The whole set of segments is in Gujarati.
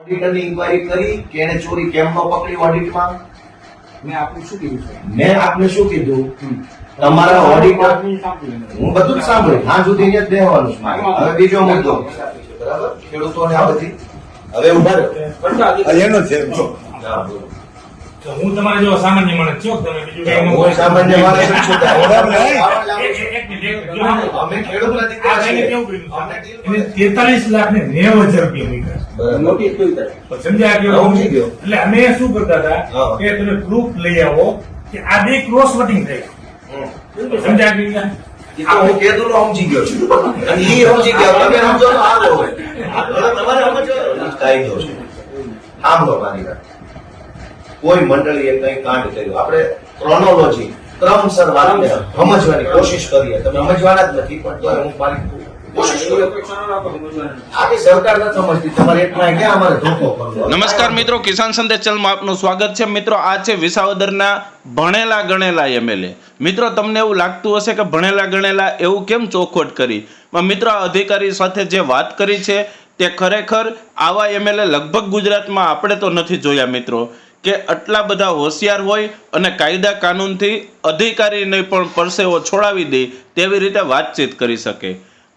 ઓડિટરની ઇન્ક્વાયરી કરી કે એને ચોરી કેમ ન પકડી ઓડિટમાં? મેં આપને શું કીધું છે? મેં આપને શું કીધું? તમારા ઓડિટર હું બધું જ સાંભળ્યું. હા સુધી જ બેહવાનું છે મારે. હવે બીજો મુદ્દો બરાબર ખેડૂતોને આ બધી હવે ઉભા રહ્યો એનો છે જો. હા, બોલો. તો હું તમારે જો સામાન્ય માણસ છું તમે બીજું કઈ હું સામાન્ય માણસ જ છું. એક મિનિટ જો અમે ખેડૂતના દીકરા આ ભાઈને છીએ. કેવું કર્યું? અમને deal એને 43 લાખ ને 90,000 રૂપિયા મૂક્યા. બરાબર. નોટિસ કેવી થાય? પણ સમજ્યા કે હા, સમજી ગયો. એટલે અમે શું કરતા હતા હા. કે તમે પ્રૂફ લઈ આવો કે આ બે ક્રોસ વોટિંગ થઈ હમ. સમજ્યા કે એ તો હું કીધું નો સમજી ગયો છું અને ઈ સમજી ગયો. તમે સમજો તો આગળ હોય. હવે તમારે સમજવાનું કાયદો છે. સાંભળો મારી વાત. કોઈ મંડળીએ કઈ કાંડ કર્યું, આપણે ક્રોનોલોજી ક્રમસર વાતને સમજવાની કોશિશ કરીએ. તમે સમજવાના જ નથી પણ તોય હું મારી કોશિશ કરું. આખી સરકાર નથી સમજતી. તમારે એટલા ક્યાં અમારે ધોકો કરવો? નમસ્કાર મિત્રો, કિસાન સંદેશ ચેનલમાં આપનું સ્વાગત છે. મિત્રો, આ છે વિસાવદરના ભણેલા ગણેલા એમએલએ. મિત્રો, તમને એવું લાગતું હશે કે ભણેલા ગણેલા એવું કેમ ચોખવટ કરી? પણ મિત્રો, આ અધિકારી સાથે જે વાત કરી છે તે ખરેખર આવા એમએલએ લગભગ ગુજરાતમાં આપણે તો નથી જોયા મિત્રો, કે આટલા બધા હોશિયાર હોય અને કાયદા કાનૂનથી અધિકારીને પણ પરસેવો છોડાવી દે તેવી રીતે વાતચીત કરી શકે.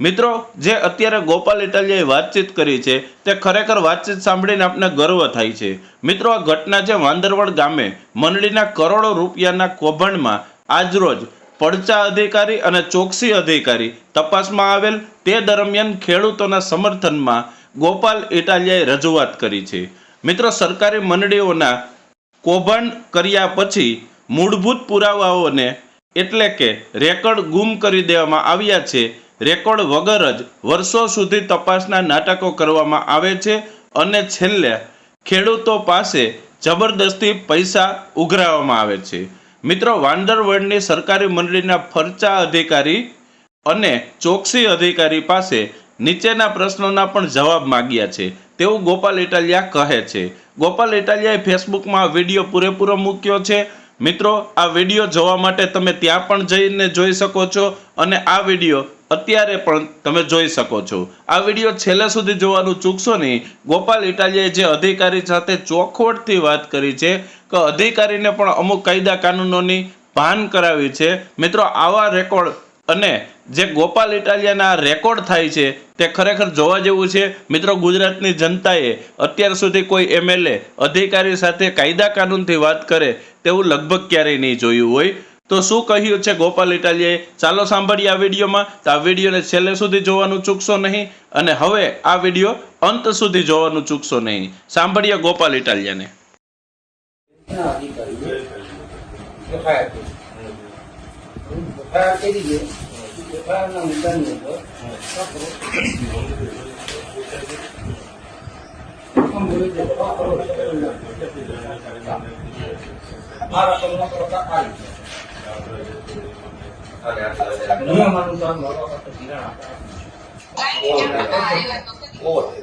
મિત્રો, જે અત્યારે ગોપાલ ઇટાલિયાએ વાતચીત કરી છે તે ખરેખર વાતચીત સાંભળીને આપણે ગર્વ થાય છે. મિત્રો, આ ઘટના છે વાંદરવડ ગામે મંડળીના કરોડો રૂપિયાના કૌભાંડમાં આજરોજ પડચા અધિકારી અને ચોકસી અધિકારી તપાસમાં આવેલ તે દરમિયાન ખેડૂતોના સમર્થનમાં ગોપાલ ઇટાલિયાએ રજૂઆત કરી છે. મિત્રો, સરકારી મંડળીઓના કૌભાંડ કર્યા પછી મૂળભૂત પુરાવાઓને એટલે કે રેકોર્ડ ગુમ કરી દેવામાં આવ્યા છે. રેકોર્ડ વગર જ વર્ષો સુધી તપાસના નાટકો કરવામાં આવે છે અને છેલ્લે ખેડૂતો પાસે જબરદસ્તી પૈસા ઉઘરાવવામાં આવે છે. મિત્રો, વાંદરવડની સરકારી મંડળીના ફરચા અધિકારી અને ચોકસી અધિકારી પાસે નીચેના પ્રશ્નોના પણ જવાબ માંગ્યા છે તેવું ગોપાલ ઇટાલિયા કહે છે. ગોપાલ ઇટાલિયાએ ફેસબુકમાં વિડીયો પૂરેપૂરો મૂક્યો છે. મિત્રો, આ વિડીયો જોવા માટે તમે ત્યાં પણ જઈને જોઈ શકો છો અને આ વિડીયો અત્યારે પણ તમે જોઈ શકો છો. આ વિડીયો છેલ્લે સુધી જોવાનું ચૂકશો નહીં. ગોપાલ ઇટાલિયાએ જે અધિકારી સાથે ચોખવટથી વાત કરી છે કે અધિકારીને પણ અમુક કાયદા કાનૂનોની ભાન કરાવી છે. મિત્રો, આવા રેકોર્ડ અને જે ગોપાલ ઇટાલિયાના રેકોર્ડ થાય છે તે ખરેખર જોવા જેવું છે. મિત્રો, ગુજરાતની જનતાએ અત્યાર સુધી કોઈ એમએલએ અધિકારી સાથે કાયદા કાનૂનથી વાત કરે તેવું લગભગ ક્યારેય નહીં જોયું હોય. તો શું કહ્યું છે ગોપાલ ઇટાલિયાએ ચાલો સાંભળીએ આ વિડીયોમાં. તો આ વિડીયોને છેલ્લે સુધી જોવાનું ચૂકશો નહીં અને હવે આ વિડીયો અંત સુધી જોવાનું ચૂકશો નહીં. સાંભળીએ ગોપાલ ઇટાલિયાને. નિયમ અનુસાર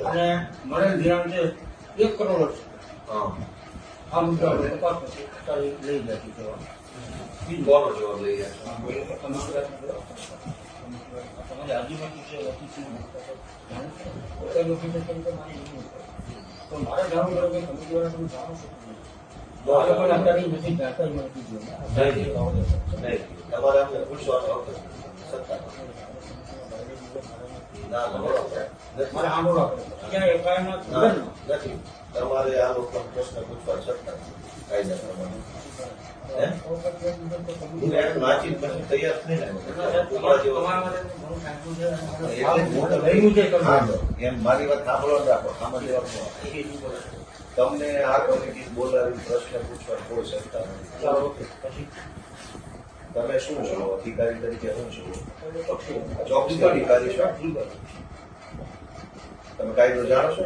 અને મળેલ ધિરાણ છે 1 કરોડ. આ મુદ્દા તપાસ લઈ જતી છે. કોનો જવાબ લઈ રહ્યા છો? તમારી આજીમાંથી છે તો મારે જાણવું પડે કે તમે દ્વારા તમે જાણો છો. તમારે અમને પૂછવાનો હક નથી. સત્તા ના બરોબર મારે સાંભળવા પડે. ક્યાં એફઆઈઆર નથી. તમારે આ લોકો પ્રશ્ન પૂછવા છતાં કાયદા પ્રમાણે વાંચી પછી તૈયાર થઈને એમ મારી વાત સાંભળવા રાખો. સામાન્ય વાત તમને આ કમિટી બોલાવી પ્રશ્ન પૂછવા કોઈ સત્તા નથી. તમે શું છો અધિકારી તરીકે? શું છો? ચોકસી અધિકારી છો? તમે કાયદો જાણો છો?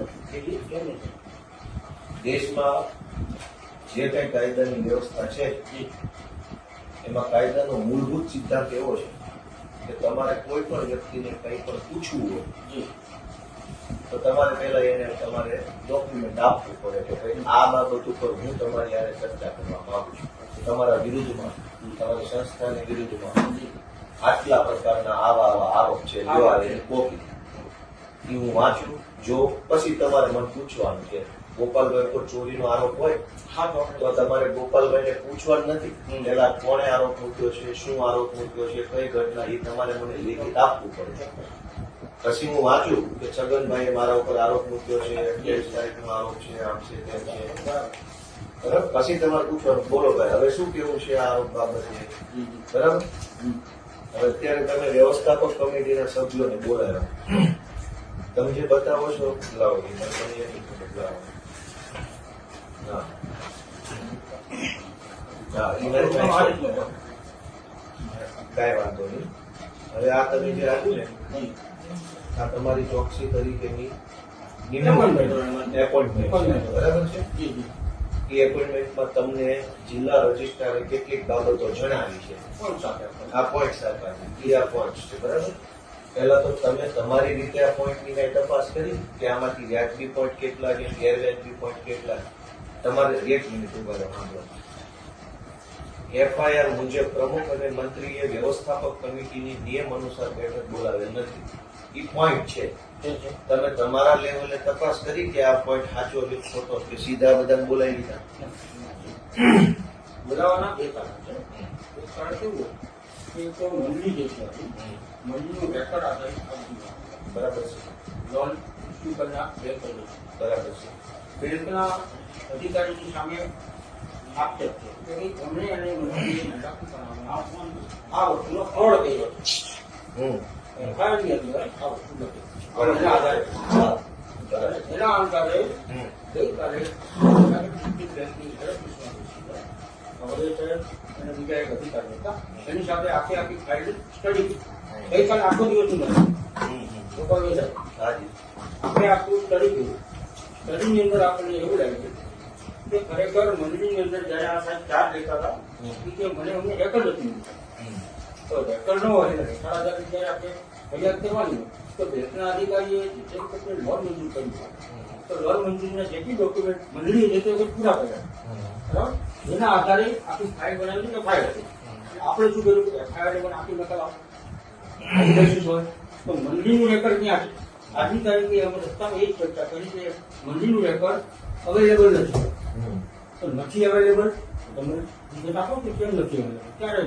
દેશમાં જે કઈ કાયદાની વ્યવસ્થા છે એમાં કાયદાનો મૂળભૂત સિદ્ધાંત એવો છે કે તમારે કોઈ પણ વ્યક્તિને કંઈ પણ પૂછવું હોય તો તમારે પહેલા એને તમારે ડોક્યુમેન્ટ આપવું પડે કે ભાઈ આ બાબત ઉપર હું તમારી યારે ચર્ચા કરવા માંગુ છું. તમારા વિરુદ્ધમાં, તમારી સંસ્થાની વિરુદ્ધમાં આટલા પ્રકારના આવા આરોપ છે, લ્યો આ એની કોપી. એ હું વાંચું જો પછી તમારે મને પૂછવાનું કે ગોપાલભાઈ પર ચોરીનો આરોપ હોય તો તમારે ગોપાલભાઈને પૂછવાનું નથી પેલા કોણે આરોપ મૂક્યો છે, શું આરોપ મૂક્યો છે, કઈ ઘટના, એ તમારે મને લેખિત આપવું પડે. પછી હું વાંચું કે છગનભાઈએ મારા ઉપર આરોપ મૂક્યો છે, 28 તારીખનો આરોપ છે, આમ છે તેમ છે, બરાબર. પછી તમારે પૂછવાનું બોલો ભાઈ હવે શું કેવું છે આ આરોપ બાબતે, બરાબર. હવે અત્યારે તમે વ્યવસ્થાપક કમિટીના સભ્યોને બોલાવ્યા, તમે જે બતાવો છો લાવો એ મને એની લાવો. હા હા એ મારી પાસે છે. કાંઈ વાંધો નહીં. હવે આ તમે જે આપ્યું ને આ તમારી ચોકસી તરીકેની એપોઇન્ટમેન્ટ બરાબર છે. એ એપોઇન્ટમેન્ટમાં તમને જિલ્લા રજિસ્ટ્રારે કેટલીક બાબતો જણાવી છે. આ પોઈન્ટ આપ્યા આ પોઈન્ટ છે બરાબર. પહેલા તો તમે તમારી રીતે આ પોઈન્ટની કઈ તપાસ કરી કે આમાંથી વ્યાજબી પોઈન્ટ કેટલા છે, ગેરવ્યાજબી પોઈન્ટ કેટલા. તમારે 1 મિનિટ ઉભા રહો. એફઆઈઆર મુજબ પ્રમુખ અને મંત્રીએ વ્યવસ્થાપક કમિટીની નિયમ અનુસાર બેઠક બોલાવેલ નથી. એ પોઈન્ટ છે. તમે તમારા લેવલે તપાસ કરી કે આ પોઈન્ટ સાચો કે ખોટો કે સીધા બધાને બોલાવી લીધા? બોલાવાના બે કારણ છે. એક કારણ કેવું કે તો મંડળી જે છે મંડળીનું રેકોર્ડ આધારિત બરાબર છે. લોન ઇસ્યુ કરનાર બેંક બરાબર છે. બેંકના અધિકારીની સામે આક્ષેપ છે કે અમને અને મંડળીએ નાણાકીય કરાવવામાં આ વસ્તુનો ફ્રોડ કર્યો છે. એફઆઈઆરની અંદર આ વસ્તુ નથી. એના આધારે એના આધારે ગઈકાલે બેંકની હવે છે અને બીજા એક અધિકારી હતા એની સાથે આખી ફાઇલ સ્ટડી ગઈકાલે આખો દિવસ આપણે આખું સ્ટડી કર્યું. સ્ટડીની અંદર આપણને એવું લાગ્યું કે ખરેખર મંડળીની અંદર જયારે આ સાહેબ ચાર લેતા હતા કે મને અમને રેકર્ડ નથી મળ્યું. તો રેકર્ડ ન હોય સાડા જયારે આપણે ફરિયાદ કરવાની તો બેંકના અધિકારીએ લોન મંજૂર કરી તો લોન મંજૂરીના જેટલી ડોક્યુમેન્ટ મંડળીએ જે તે પૂરા કર્યા બરાબર. એના આધારે આખી ફાઇલ બનાવી કે ફાઇલ હતી. આપણે શું કર્યું કે એફઆઈઆર પણ આખી નકલ હોય તો મંડળીનું રેકર્ડ ક્યાં છે? આજની તારીખે અમે રસ્તામાં એ જ ચર્ચા કરી કે મંડળીનું રેકર્ડ અવેલેબલ નથી. તો નથી અવેલેબલ તમે વિગત આપો કે કેમ નથી અવેલેબલ? ક્યારે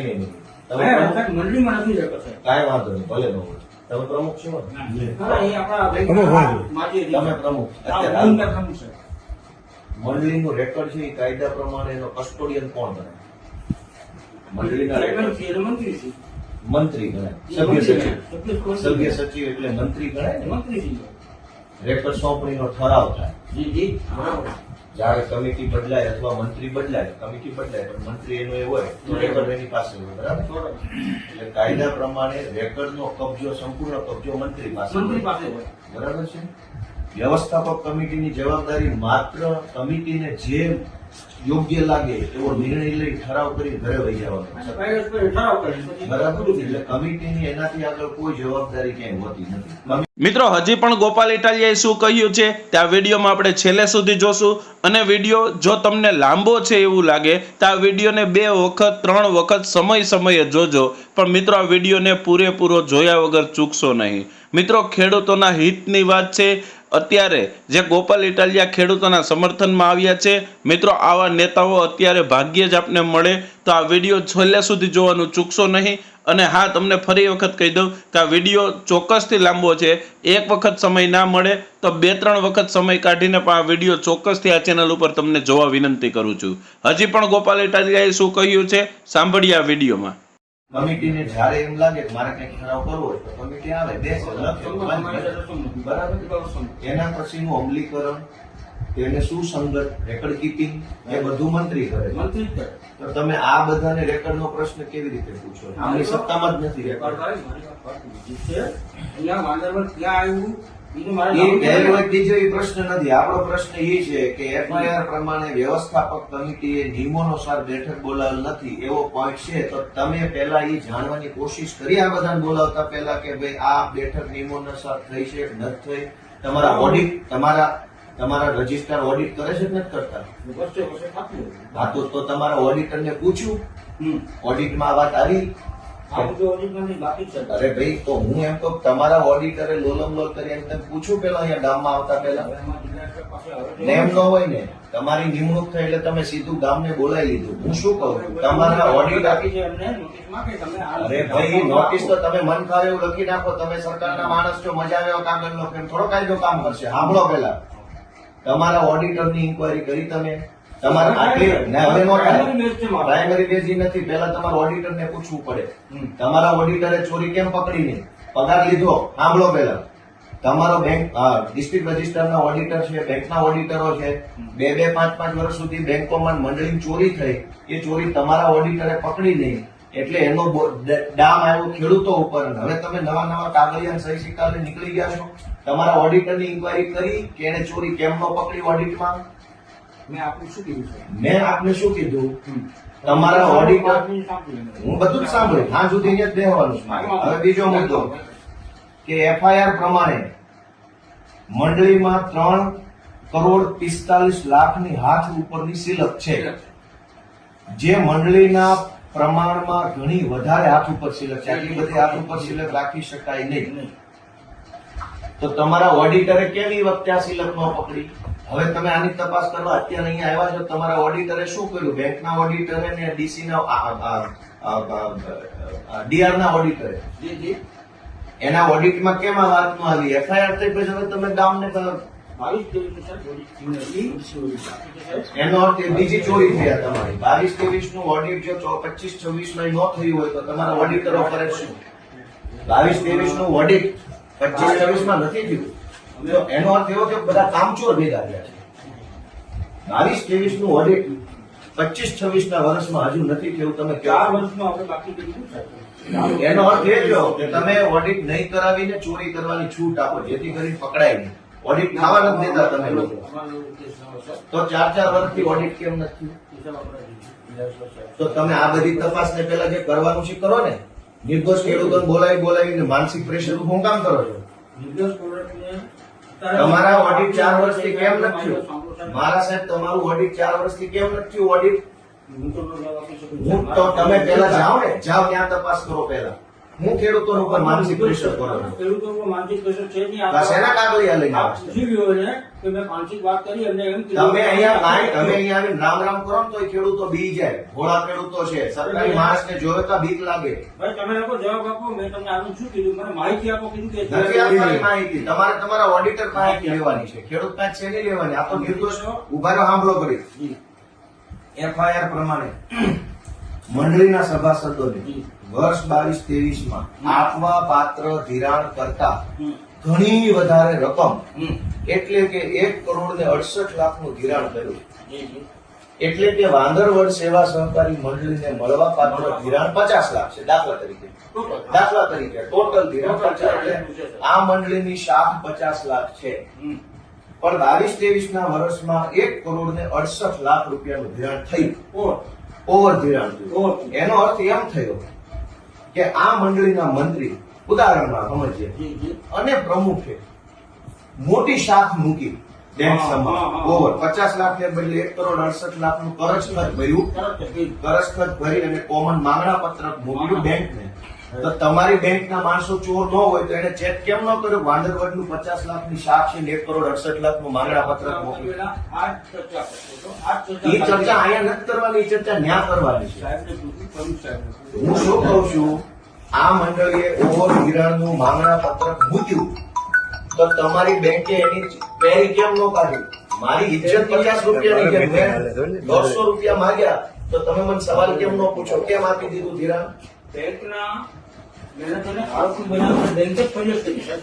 નહીં. મંડળીમાં નથી રેકર્ડ સાહેબ. કાંઈ વાંધો નહીં, ભલે ન હોય. તમે પ્રમુખ છો ને? હા, એ આપણા બેંકના માજી તમે પ્રમુખ. અત્યારે પ્રમુખ છે. મંડળીનું રેકોર્ડ છે એ કાયદા પ્રમાણે એનો કસ્ટોડિયન કોણ ગણાય? મંડળીના રેકોર્ડ મંત્રી છે. મંત્રી ગણાય. સભ્ય સચિવ. સભ્ય સચિવ એટલે મંત્રી ગણાય ને. મંત્રી છે. રેકોર્ડ સોંપણીનો ઠરાવ થાય જી જી બરાબર. જયારે કમિટી બદલાય અથવા મંત્રી બદલાય, કમિટી બદલાય પણ મંત્રી એનો એ હોય તો રેકોર્ડ એની પાસે હોય બરાબર. એટલે કાયદા પ્રમાણે રેકોર્ડનો કબજો, સંપૂર્ણ કબજો મંત્રી પાસે મંત્રી હોય. પાસે હોય. બરાબર છે. વ્યવસ્થાપક કમિટીની જવાબદારી માત્ર કમિટીને જે યોગ્ય લાગે એવો નિર્ણય લઈ ઠરાવ કરી ઘરે વહી જવાનો છે. બરાબર. એટલે કમિટીની એનાથી આગળ કોઈ જવાબદારી ક્યાંય હોતી નથી. મિત્રો હજી પણ ગોપાલ ઇટાલિયાએ શું કહ્યું છે તે આ વિડીયોમાં આપણે છેલ્લે સુધી જોશું. અને વિડીયો જો તમને લાંબો છે એવું લાગે તો આ વિડીયોને 2 વખત 3 વખત સમયે જોજો. પણ મિત્રો આ વિડીયોને પૂરેપૂરો જોયા વગર ચૂકશો નહીં. મિત્રો ખેડૂતોના હિતની વાત છે. અત્યારે જે ગોપાલ ઇટાલિયા ખેડૂતોના સમર્થનમાં આવ્યા છે, મિત્રો આવા નેતાઓ અત્યારે ભાગ્યે જ આપને મળે. તો આ વિડીયો છેલ્લે સુધી જોવાનું ચૂકશો નહીં. અને હા, તમને ફરી વખત કહી દઉં કે આ વિડીયો ચોક્કસથી લાંબો છે. એક વખત સમય ના મળે તો 2-3 વખત સમય કાઢીને પણ આ વિડીયો ચોક્કસથી આ ચેનલ ઉપર તમને જોવા વિનંતી કરું છું. હજી પણ ગોપાલ ઇટાલિયાએ શું કહ્યું છે સાંભળીએ આ વિડીયોમાં. કમિટીને જ્યારે એમ લાગે કે મારે કંઈક ઠરાવ કરવો હોય તો કમિટી આવે, બેસે, લખે, બરાબર. એના પછીનું અમલીકરણ, એને સુસંગત રેકોર્ડ કીપિંગ એ બધું મંત્રી કરે. મંત્રી કરે. તો તમે આ બધાને રેકોર્ડનો પ્રશ્ન કેવી રીતે પૂછો? આમની સત્તામાં જ નથી રેકોર્ડ. પ્રશ્ન નથી. આપણો પ્રશ્ન એ છે કે એફઆઈઆર પ્રમાણે વ્યવસ્થાપક કમિટીએ નિયમોનુસાર બેઠક બોલાવેલ નથી એવો પોઈન્ટ છે. તો તમે પહેલા એ જાણવાની કોશિશ કરી આ બધાને બોલાવતા પહેલા કે ભાઈ આ બેઠક નિયમોનુસાર થઈ છે કે નથી થઈ? તમારા ઓડિટ, તમારા રજિસ્ટ્રાર ઓડિટ કરે છે કે નથી કરતા? હા, તો તમારા ઓડિટરને પૂછ્યું ઓડિટમાં આ વાત આવી? આ બધું ઓડિટની બાકી છે. અરે ભાઈ, તો હું એમ કહું તમારા ઓડિટરે લોલમ લોલ કરી એમ તમે પૂછું પેલા અહીંયા ગામમાં આવતા પહેલા એમાં જિલ્લા પાસે હવે નેમ ન હોય ને, તમારી નિમણૂક થઈ એટલે તમે સીધું ગામને બોલાવી લીધું. હું શું કહું છું, તમારા ઓડિટર બાકી છે એમને નોટિસમાં કે તમે આ અરે ભાઈ, નોટિસ તો તમે મન ફાવે એવું લખી નાખો. તમે સરકારના માણસ છો, મજા આવે એવો કાગળ લો, કેમ થોડો કાયદો કામ કરશે? સાંભળો પેલા, તમારા ઓડિટરની ઇન્કવાયરી કરી તમે? તમારા આટલી ના, હવે નો થાય. પ્રાઇમરી બેઝ નથી, પેલા તમારા ઓડિટરને પૂછવું પડે. તમારા ઓડિટરે ચોરી કેમ પકડી નહીં? પગાર લીધો? સાંભળો પેલા, તમારો બેંક ડિસ્ટ્રિક્ટ રજિસ્ટરના ઓડિટર છે, બેંકના ઓડિટરો છે, 2-5 વર્ષ સુધી બેંકોમાં મંડળી ચોરી થઈ, એ ચોરી તમારા ઓડિટરે પકડી નહીં, એટલે એનો ડામ આવ્યો ખેડૂતો ઉપર. અને હવે તમે નવા કાગળિયા સહી સિક્કા લઈને નીકળી ગયા છો. તમારા ઓડિટરની ઇન્કવાયરી કરી કે એને ચોરી કેમ ન પકડી ઓડિટમાં? મેં આપનું શું કીધું છે? મેં આપને શું કીધું? તમારા ઓડિટર, હું બધું જ સાંભળ્યું, હા સુધી અહીંયા જ બેહવાનું છે મારે. હવે બીજો મુદ્દો કે FIR પ્રમાણે મંડળીમાં 3,45,00,000ની હાથ ઉપરની સિલક છે, જે મંડળીના પ્રમાણમાં ઘણી વધારે હાથ ઉપર સિલક છે. આટલી બધી હાથ ઉપર સિલક રાખી શકાય નહીં. તો તમારા ઓડિટરે કેમ એ વખતે આ સિલક ન પકડી? હવે તમે આની તપાસ કરવા અત્યારે અહીંયા આવ્યા છો. તમારા ઓડિટરે શું કર્યું? બેંકના ઓડિટરે ને ડીસી ના DR ના ઓડિટરે જી જી એના ઓડિટમાં કેમ આ વાત ન આવી? FIR થઈ પછી હવે તમે ગામને 22-23 એનો અર્થ એ બીજી ચોરી થયા તમારી. 22-23 નું ઓડિટ જો 25-26 માં ન થયું હોય તો તમારા ઓડિટરો કરે શું? 22-23 નું ઓડિટ 25-26 માં નથી થયું તો એનો અર્થ એવો કે બધા કામચોર ભેગા થયા છે. 22-23 નું ઓડિટ 25-26 ના વર્ષમાં હજુ નથી થયું. તમે 4 વર્ષમાં આપણે બાકી કેટલું છે? એનો અર્થ એ થયો કે તમે ઓડિટ નહીં કરાવીને ચોરી કરવાની છૂટ આપો, જેથી કરીને પકડાય નહીં. ઓડિટ થવા નથી દેતા તમે લોકો. તો 4-4 વર્ષથી ઓડિટ કેમ નથી? તો તમે આ બધી તપાસને પહેલા જે કરવાનું છે કરો ને. નિર્દોષ ખેડૂતોને બોલાવીને માનસિક પ્રેશર હું કામ કરો છો? તમારા ઓડિટ 4 વર્ષથી કેમ નથી થયું? મારા સાહેબ, તમારું ઓડિટ 4 વર્ષથી કેમ નથી થયું? ઓડિટ હું તો તમે પહેલા જાઓ ને, જાઓ ત્યાં તપાસ કરો પહેલા. હું ખેડૂતો ઉપર માનસિક પ્રેશર કરો છો? ખેડૂતો ઉપર માનસિક પ્રેશર છે નહીં. બસ એના કાગળિયા લઈને આપ આવો છો. પૂછી ગયો ને કે મેં માનસિક વાત કરી એમને એમ કીધું. તમે અહીંયા આવીને રામ રામ કરો ને તો ખેડૂતો બી જાય. ભોળા ખેડૂતો છે, સરકારી માણસને જોવે તો બીક લાગે. ભાઈ તમે લોકો જવાબ આપો. મેં તમને આનું શું કીધું? મને માહિતી આપો. કીધું કે નથી આપવાની માહિતી. તમારે તમારા ઓડિટર માહિતી લેવાની છે, ખેડૂત પાસે છે નહીં લેવાની. આ તો નિર્દોષ ઉભા રહો, સાંભળો કરી. FIR પ્રમાણે મંડળીના સભાસદોને વર્ષ 22-23 માં આપવા પાત્ર ધિરાણ કરતા ઘણી વધારે રકમ, એટલે કે 1,68,00,000 નું ધિરાણ કર્યું. એટલે કે વાંદરવડ સેવા સહકારી મંડળીને મળવા પાત્ર ધિરાણ 50 લાખ છે. દાખલા તરીકે ટોટલ ધિરાણ 50. એટલે આ મંડળીની શાખ 50 લાખ છે. પણ 22-23 ના વર્ષમાં 1,68,00,000 રૂપિયાનું ધિરાણ થયું. ઓવર ધિરાણ થયું. એનો અર્થ એમ થયો કે આ મંડળીના મંત્રી, ઉદાહરણમાં સમજીએ, અને પ્રમુખે મોટી શાખ મૂકી બેંક સમા ઓવર 50 લાખ ને બદલે 1,68,00,000 નું કરજ ખર્ચ ભર્યું. કરજ ખર્ચ ભરી અને કોમન માંગણા પત્રક મોકલ્યું બેંકને. તો તમારી બેંકના માણસો ચોર ન હોય તો એને ચેક કેમ ન કર્યો? વાંદરવડનું 50 લાખની શાખ છે, 1,68,00,000 નું માંગણા પત્રક મોકલ્યું. એ ચર્ચા અહીંયા નથી કરવાની, એ ચર્ચા ન્યા કરવાની છે. હું શું કહું છું, આ મંડળીએ ઓવર ધિરાણનું માંગણા પત્રક મૂક્યું તો તમારી બેંકે એની ક્વેરી કેમ ન કાઢી? મારી ઇજ્જત 50 રૂપિયાની છે, મેં 100 રૂપિયા માંગ્યા તો તમે મને સવાલ કેમ ન પૂછો? કેમ આપી દીધું ધિરાણ? બેંકના મેનેજરને આરોપી બનાવવા બેંકે ફરિયાદ કરી છે.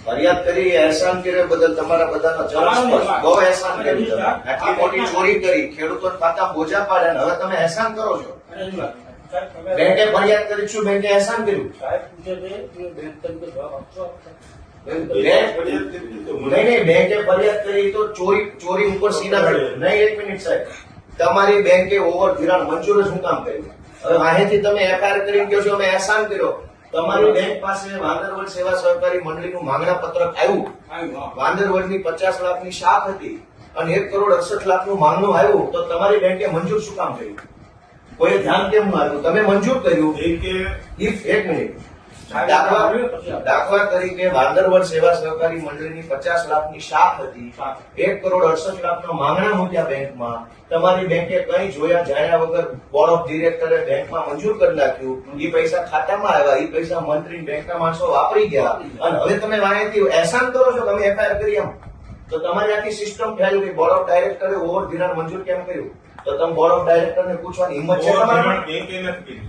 ફરિયાદ કરી, એહસાન કર્યા બદલ તમારા બધાનો જવાબ બહુ એહસાન કર્યું. તમે આટલી મોટી ચોરી કરી, ખેડૂતોના ખાતા બોજા પાડ્યા, અને હવે તમે એહસાન કરો છો. અને એની વાત સાહેબ, બેંકે ફરિયાદ કરી છું, બેંકે એહસાન કર્યું. સાહેબ પૂછે છે કે બેંક તરીકે જવાબ આપશો? નહીં, બેંકે ફરિયાદ કરી તો ચોરી ઉપર સીધા નહીં. 1 મિનિટ સાહેબ, તમારી બેંકે ઓવર ધિરાણ મંજૂર જ શું કામ કર્યું? હવે અહીંથી તમે FIR કરીને કહો છો અમે એહસાન કર્યો. તમારી બેંક પાસે વાંદરવડ સેવા સહકારી મંડળીનું માંગણા પત્રક આવ્યું. વાંદરવડની 50 લાખની શાખ હતી અને 1,68,00,000 નું માંગણું આવ્યું તો તમારી બેંકે મંજૂર શું કામ કર્યું? કોઈ ધ્યાન કેમ ન આપ્યું? તમે મંજૂર કર્યું. એક મિનિટ. દાખલા તરીકે વાંદરવડ સેવા સહકારી મંડળીની 50 લાખની શાખ હતી. 1,68,00,000 માંગણા મૂક્યા બેંકમાં. તમારી બેંકે કઈ જોયા જાણ્યા વગર બોર્ડ ઓફ ડિરેક્ટરે બેંકમાં મંજૂર કરી નાખ્યું. એ પૈસા ખાતામાં આવ્યા. એ પૈસા મંત્રી બેંકના માણસો વાપરી ગયા. અને હવે તમે વાંહેથી એહસાન કરો છો, તમે એફઆઈઆર કરી એમ. તો તમારી આખી સિસ્ટમ ફેલ ગઈ. બોર્ડ ઓફ ડાયરેક્ટરે ઓવર ધિરાણ મંજૂર કેમ કર્યું? તો તમે બોર્ડ ઓફ ડાયરેક્ટરને પૂછવાની હિંમત છે તમારી?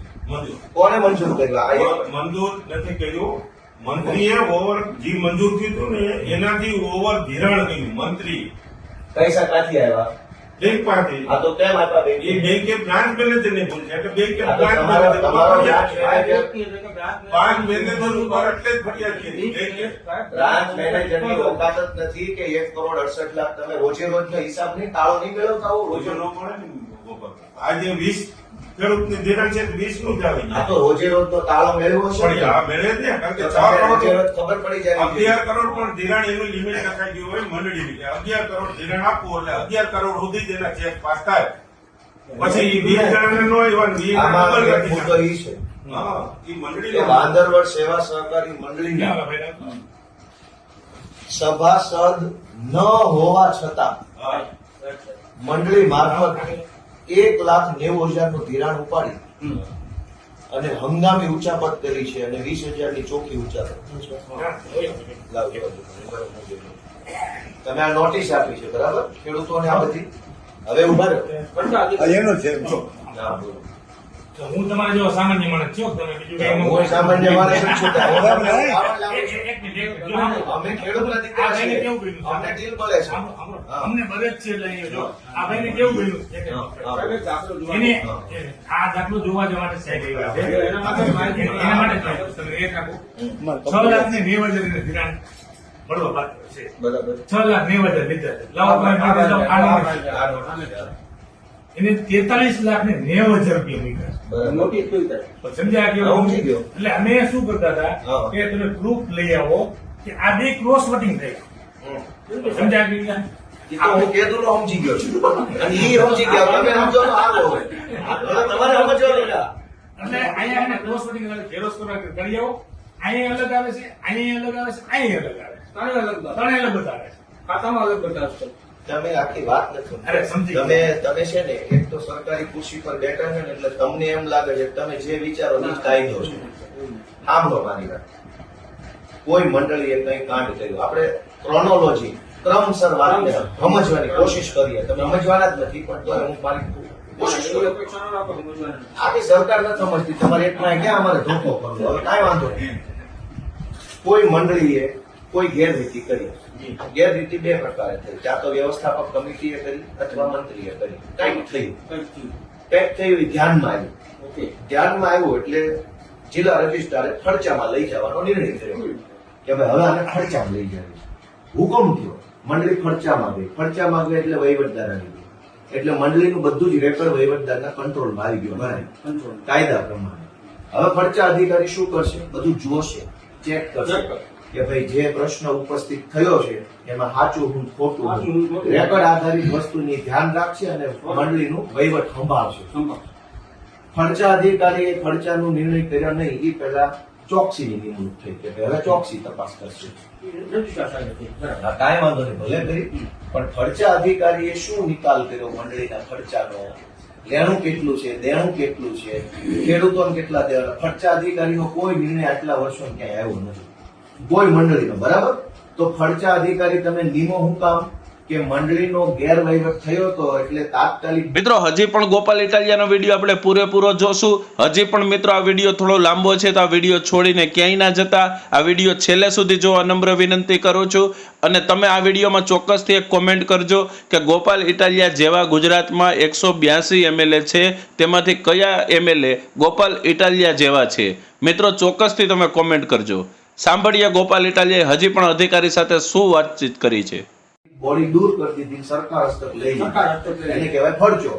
કોને મંજૂર કર્યું? મંજૂર નથી કર્યું. મંત્રીએ ઓવર જે મંજૂર થયું ને એનાથી ઓવર ધિરાણ કર્યું. મંત્રી પૈસા ક્યાંથી આવ્યા? બેંક પાસેથી. આ તો કેમ આપ્યા બેંક? એ બેંકે બ્રાન્ચ મેનેજરને પૂછ્યા કે બેંકે આ તો તમારો બ્રાન્ચ બ્રાન્ચ મેનેજર ઉપર એટલે જ ફરિયાદ કરી. બેંકે બ્રાન્ચ મેનેજરની ઓકાત જ નથી કે 1,68,00,000 તમે રોજે રોજનો હિસાબ નહીં, તાળો નહીં મેળવતા હો રોજો રોજે. ન મળે ને ગોપાલ. આજે 20 ખેડૂતની ધિરાણ છે 20 નું જ આવી આ તો રોજે રોજનો તાળો મેળવ્યો છે પણ ને? આ મેળે જ ને કારણ તો કે તમને 6 રોજે કરોડ રોજ ખબર પડી જાય. 11 કરોડ પણ ધિરાણ એનું લિમિટ લખાઈ ગયું હોય મંડળીની કે 11 કરોડ ધિરાણ આપવું એટલે 11 કરોડ સુધી જ એના ચેક પાસ થાય. પછી 20 જણાને નો આવ્યા ને 20 આમાં ડબલ એક રાખી મુદ્દો નાખે. ઈ છે હા એ કે મંડળી વાંદરવડ સેવા સહકારી મંડળીના સભાસદ ન હોવા છતાં મંડળી મારફત 1,90,000 નું ધિરાણ ઉપાડી અને હંગામી ઉચાપત કરી છે અને 20,000 ની ચોખ્ખી ઉચાપત. લાવજો. તમે આ નોટિસ આપી છે બરાબર ખેડૂતોને આ બધી. હવે ઉભા રહો. હા, બોલો. તો હું તમારા જેવો સામાન્ય માણસ છું, તમે બીજું કઈ હું સામાન્ય માણસ જ છું. એક મિનિટ, જો અમે ખેડૂતના દીકરા આ ભાઈને છીએ. કેવું કર્યું? અમને ડીલ મળે છે. અમને બધે જ છે એટલે અહીંયા જો આ ભાઈને કેવું કર્યું? દાખલો જોવા. એને આ દાખલો જોવા જવા માટે સાહેબ આવ્યા છે. એના માટે માહિતી એના માટે સાહેબ તમે એક રાખો 6,90,000 ધિરાણ મળવા બાકી છે. બરાબર. 6,90,000 લીધા છે. લાવો તમે મારી જાઓ, આ નોટિસ. એને 43,90,000 રૂપિયા મૂક્યા છે. બરાબર. નોટિસ જોઈ તારે. તો સમજ્યા કે હું સમજી ગયો. એટલે અમે શું કરતા હતા હા. કે તમે પ્રૂફ લઈ આવો કે આ બે ક્રોસ વોટિંગ થઈ સમજ્યા કે નહીં? ઈ તો હું કીધું તો સમજી ગયો છું. અને ઈ સમજી ગયા. તમે સમજો તો સારું હોય. હવે તમારે સમજવાનું છે. એટલે અહીંયા એને ક્રોસ વોટિંગ ઝેરોક્ષ કરવા કરી આવો. અહીંયા અલગ આવે છે, અહીંયા અલગ આવે છે, અહીંયા અલગ આવે છે. ત્રણેય અલગ બતાવે. ત્રણે અલગ બતાવે છે. ખાતામાં અલગ બતાવશે. તમે આખી વાત નથી અરે, સમજી. સમજી તમે છે ને એક તો સરકારી ખુરશી પર બેઠા છે ને એટલે તમને એમ લાગે છે કે તમે જે વિચારો એ જ કાયદો છે. સાંભળો મારી વાત. કોઈ મંડળીએ કઈ કાંડ કર્યું, આપણે ક્રોનોલોજી ક્રમસર વાતને સમજવાની કોશિશ કરીએ. તમે સમજવાના જ નથી પણ તોય હું મારી કોશિશ એવી કરું. અપેક્ષા ન રાખો સમજવાની. આખી સરકાર નથી સમજતી. તમારે એટલા ક્યાં અમારે ધોખો કરવો? હવે કાંઈ વાંધો નહીં. કોઈ મંડળીએ કોઈ ગેરરીતિ કરી. ગેરરીતિ બે પ્રકારે થઈ. ક્યાં તો વ્યવસ્થાપક કમિટીએ કરી અથવા મંત્રીએ કરી. કંઈક થયું. કંઈક થયું એ ધ્યાનમાં આવ્યું. ઓકે. ધ્યાનમાં આવ્યું એટલે જિલ્લા રજિસ્ટ્રારે ખર્ચામાં લઈ જવાનો નિર્ણય કર્યો કે ભાઈ હવે આને ખર્ચામાં લઈ જાય. હુકમ થયો. મંડળી ખર્ચામાં ગઈ. ખર્ચામાં ગઈ એટલે વહીવટદાર આવી ગયો. એટલે મંડળીનું બધું જ રેકર્ડ વહીવટદારના કંટ્રોલમાં આવી ગયું ભરાય કંટ્રોલ. કાયદા પ્રમાણે. હવે ખર્ચા અધિકારી શું કરશે? બધું જોશે, ચેક કરશે કે ભાઈ જે પ્રશ્ન ઉપસ્થિત થયો છે એમાં સાચું હું ખોટું સાચું હું. હું ખોટું. રેકર્ડ આધારિત વસ્તુની ધ્યાન રાખશે અને મંડળીનું વહીવટ સંભાળશે. સંભાળ. ખર્ચા અધિકારીએ ખર્ચાનો નિર્ણય કર્યો નહીં એ પહેલા ચોકસીની નિમણૂક થઈ કે ભાઈ હવે ચોકસી તપાસ કરશે. રજિસ્ટ્રાર સાહેબ. બરાબર. આ કાંઈ વાંધો નહીં, ભલે કરી. પણ ખર્ચા અધિકારીએ શું નિકાલ કર્યો મંડળીના ખર્ચાનો? લેણું કેટલું છે, દેણું કેટલું છે, ખેડૂતોને કેટલા દેવાના? ખર્ચા અધિકારીનો કોઈ નિર્ણય આટલા વર્ષો ક્યાંય આવ્યો નથી કોઈ મંડળીનો. બરાબર. તો ખર્ચા અધિકારી તમે નિમો હું કામ કે મંડળીનો ગેરવહીવટ થયો તો એટલે તાત્કાલિક. મિત્રો હજી પણ ગોપાલ ઇટાલિયાનો વિડીયો આપણે પૂરેપૂરો જોશું. હજી પણ મિત્રો આ વિડીયો થોડો લાંબો છે તો આ વિડીયો છોડીને ક્યાંય ના જતા આ વિડીયો છેલ્લે સુધી જોવા નમ્ર વિનંતી કરું છું. અને તમે આ વિડીયોમાં ચોક્કસથી એક કોમેન્ટ કરજો કે ગોપાલ ઇટાલિયા જેવા ગુજરાતમાં 182 MLA છે તેમાંથી કયા MLA ગોપાલ ઇટાલિયા જેવા છે. મિત્રો ચોક્કસથી તમે કોમેન્ટ કરજો. સાંભળીએ ગોપાલ ઇટાલિયાએ હજી પણ અધિકારી સાથે શું વાતચીત કરી છે. બોડી દૂર કરી દીધી, સરકાર હસ્તક લઈ સરકાર લીધી. હસ્તક લઈ એને કહેવાય ખર્ચો.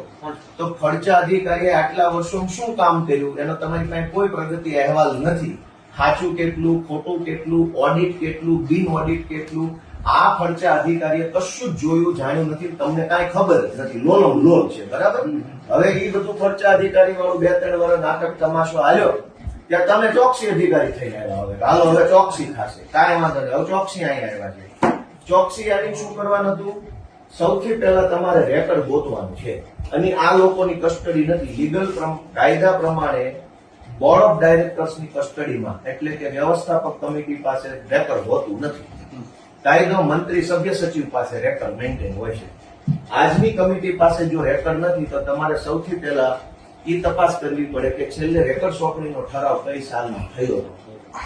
તો ખર્ચા અધિકારીએ આટલા વર્ષોમાં શું કામ કર્યું એનો તમારી પાસે કોઈ પ્રગતિ અહેવાલ નથી. સાચું કેટલું, ખોટું કેટલું, ઓડિટ કેટલું, બિન ઓડિટ કેટલું, આ ખર્ચા અધિકારીએ કશું જ જોયું જાણ્યું નથી, તમને કાંઈ ખબર જ નથી, લોન લોન છે, બરાબર. હવે એ બધું ખર્ચા અધિકારી વાળું 2-3 વર્ષ નાટક તમાશો હાલ્યો ત્યાં તમે ચોકસી અધિકારી થઈને આવ્યા. હવે હાલો હવે ચોકસી થશે, કાંઈ વાંધો નહીં, હવે ચોકસી અહીંયા આવ્યા છે. ચોકસી આવીને શું કરવાનું હતું? સૌથી પહેલા તમારે રેકર્ડ ગોતવાનું છે, અને આ લોકોની કસ્ટડી નથી. લીગલ કાયદા પ્રમાણે બોર્ડ ઓફ ડાયરેક્ટર્સની કસ્ટડીમાં, એટલે કે વ્યવસ્થાપક કમિટી પાસે રેકર્ડ હોતું નથી. કાયદો મંત્રી સભ્ય સચિવ પાસે રેકર્ડ મેન્ટેન હોય છે. આજની કમિટી પાસે જો રેકર્ડ નથી તો તમારે સૌથી પહેલા એ તપાસ કરવી પડે કે છેલ્લે રેકર્ડ સોંપણીનો ઠરાવ કઈ સાલમાં થયો હતો,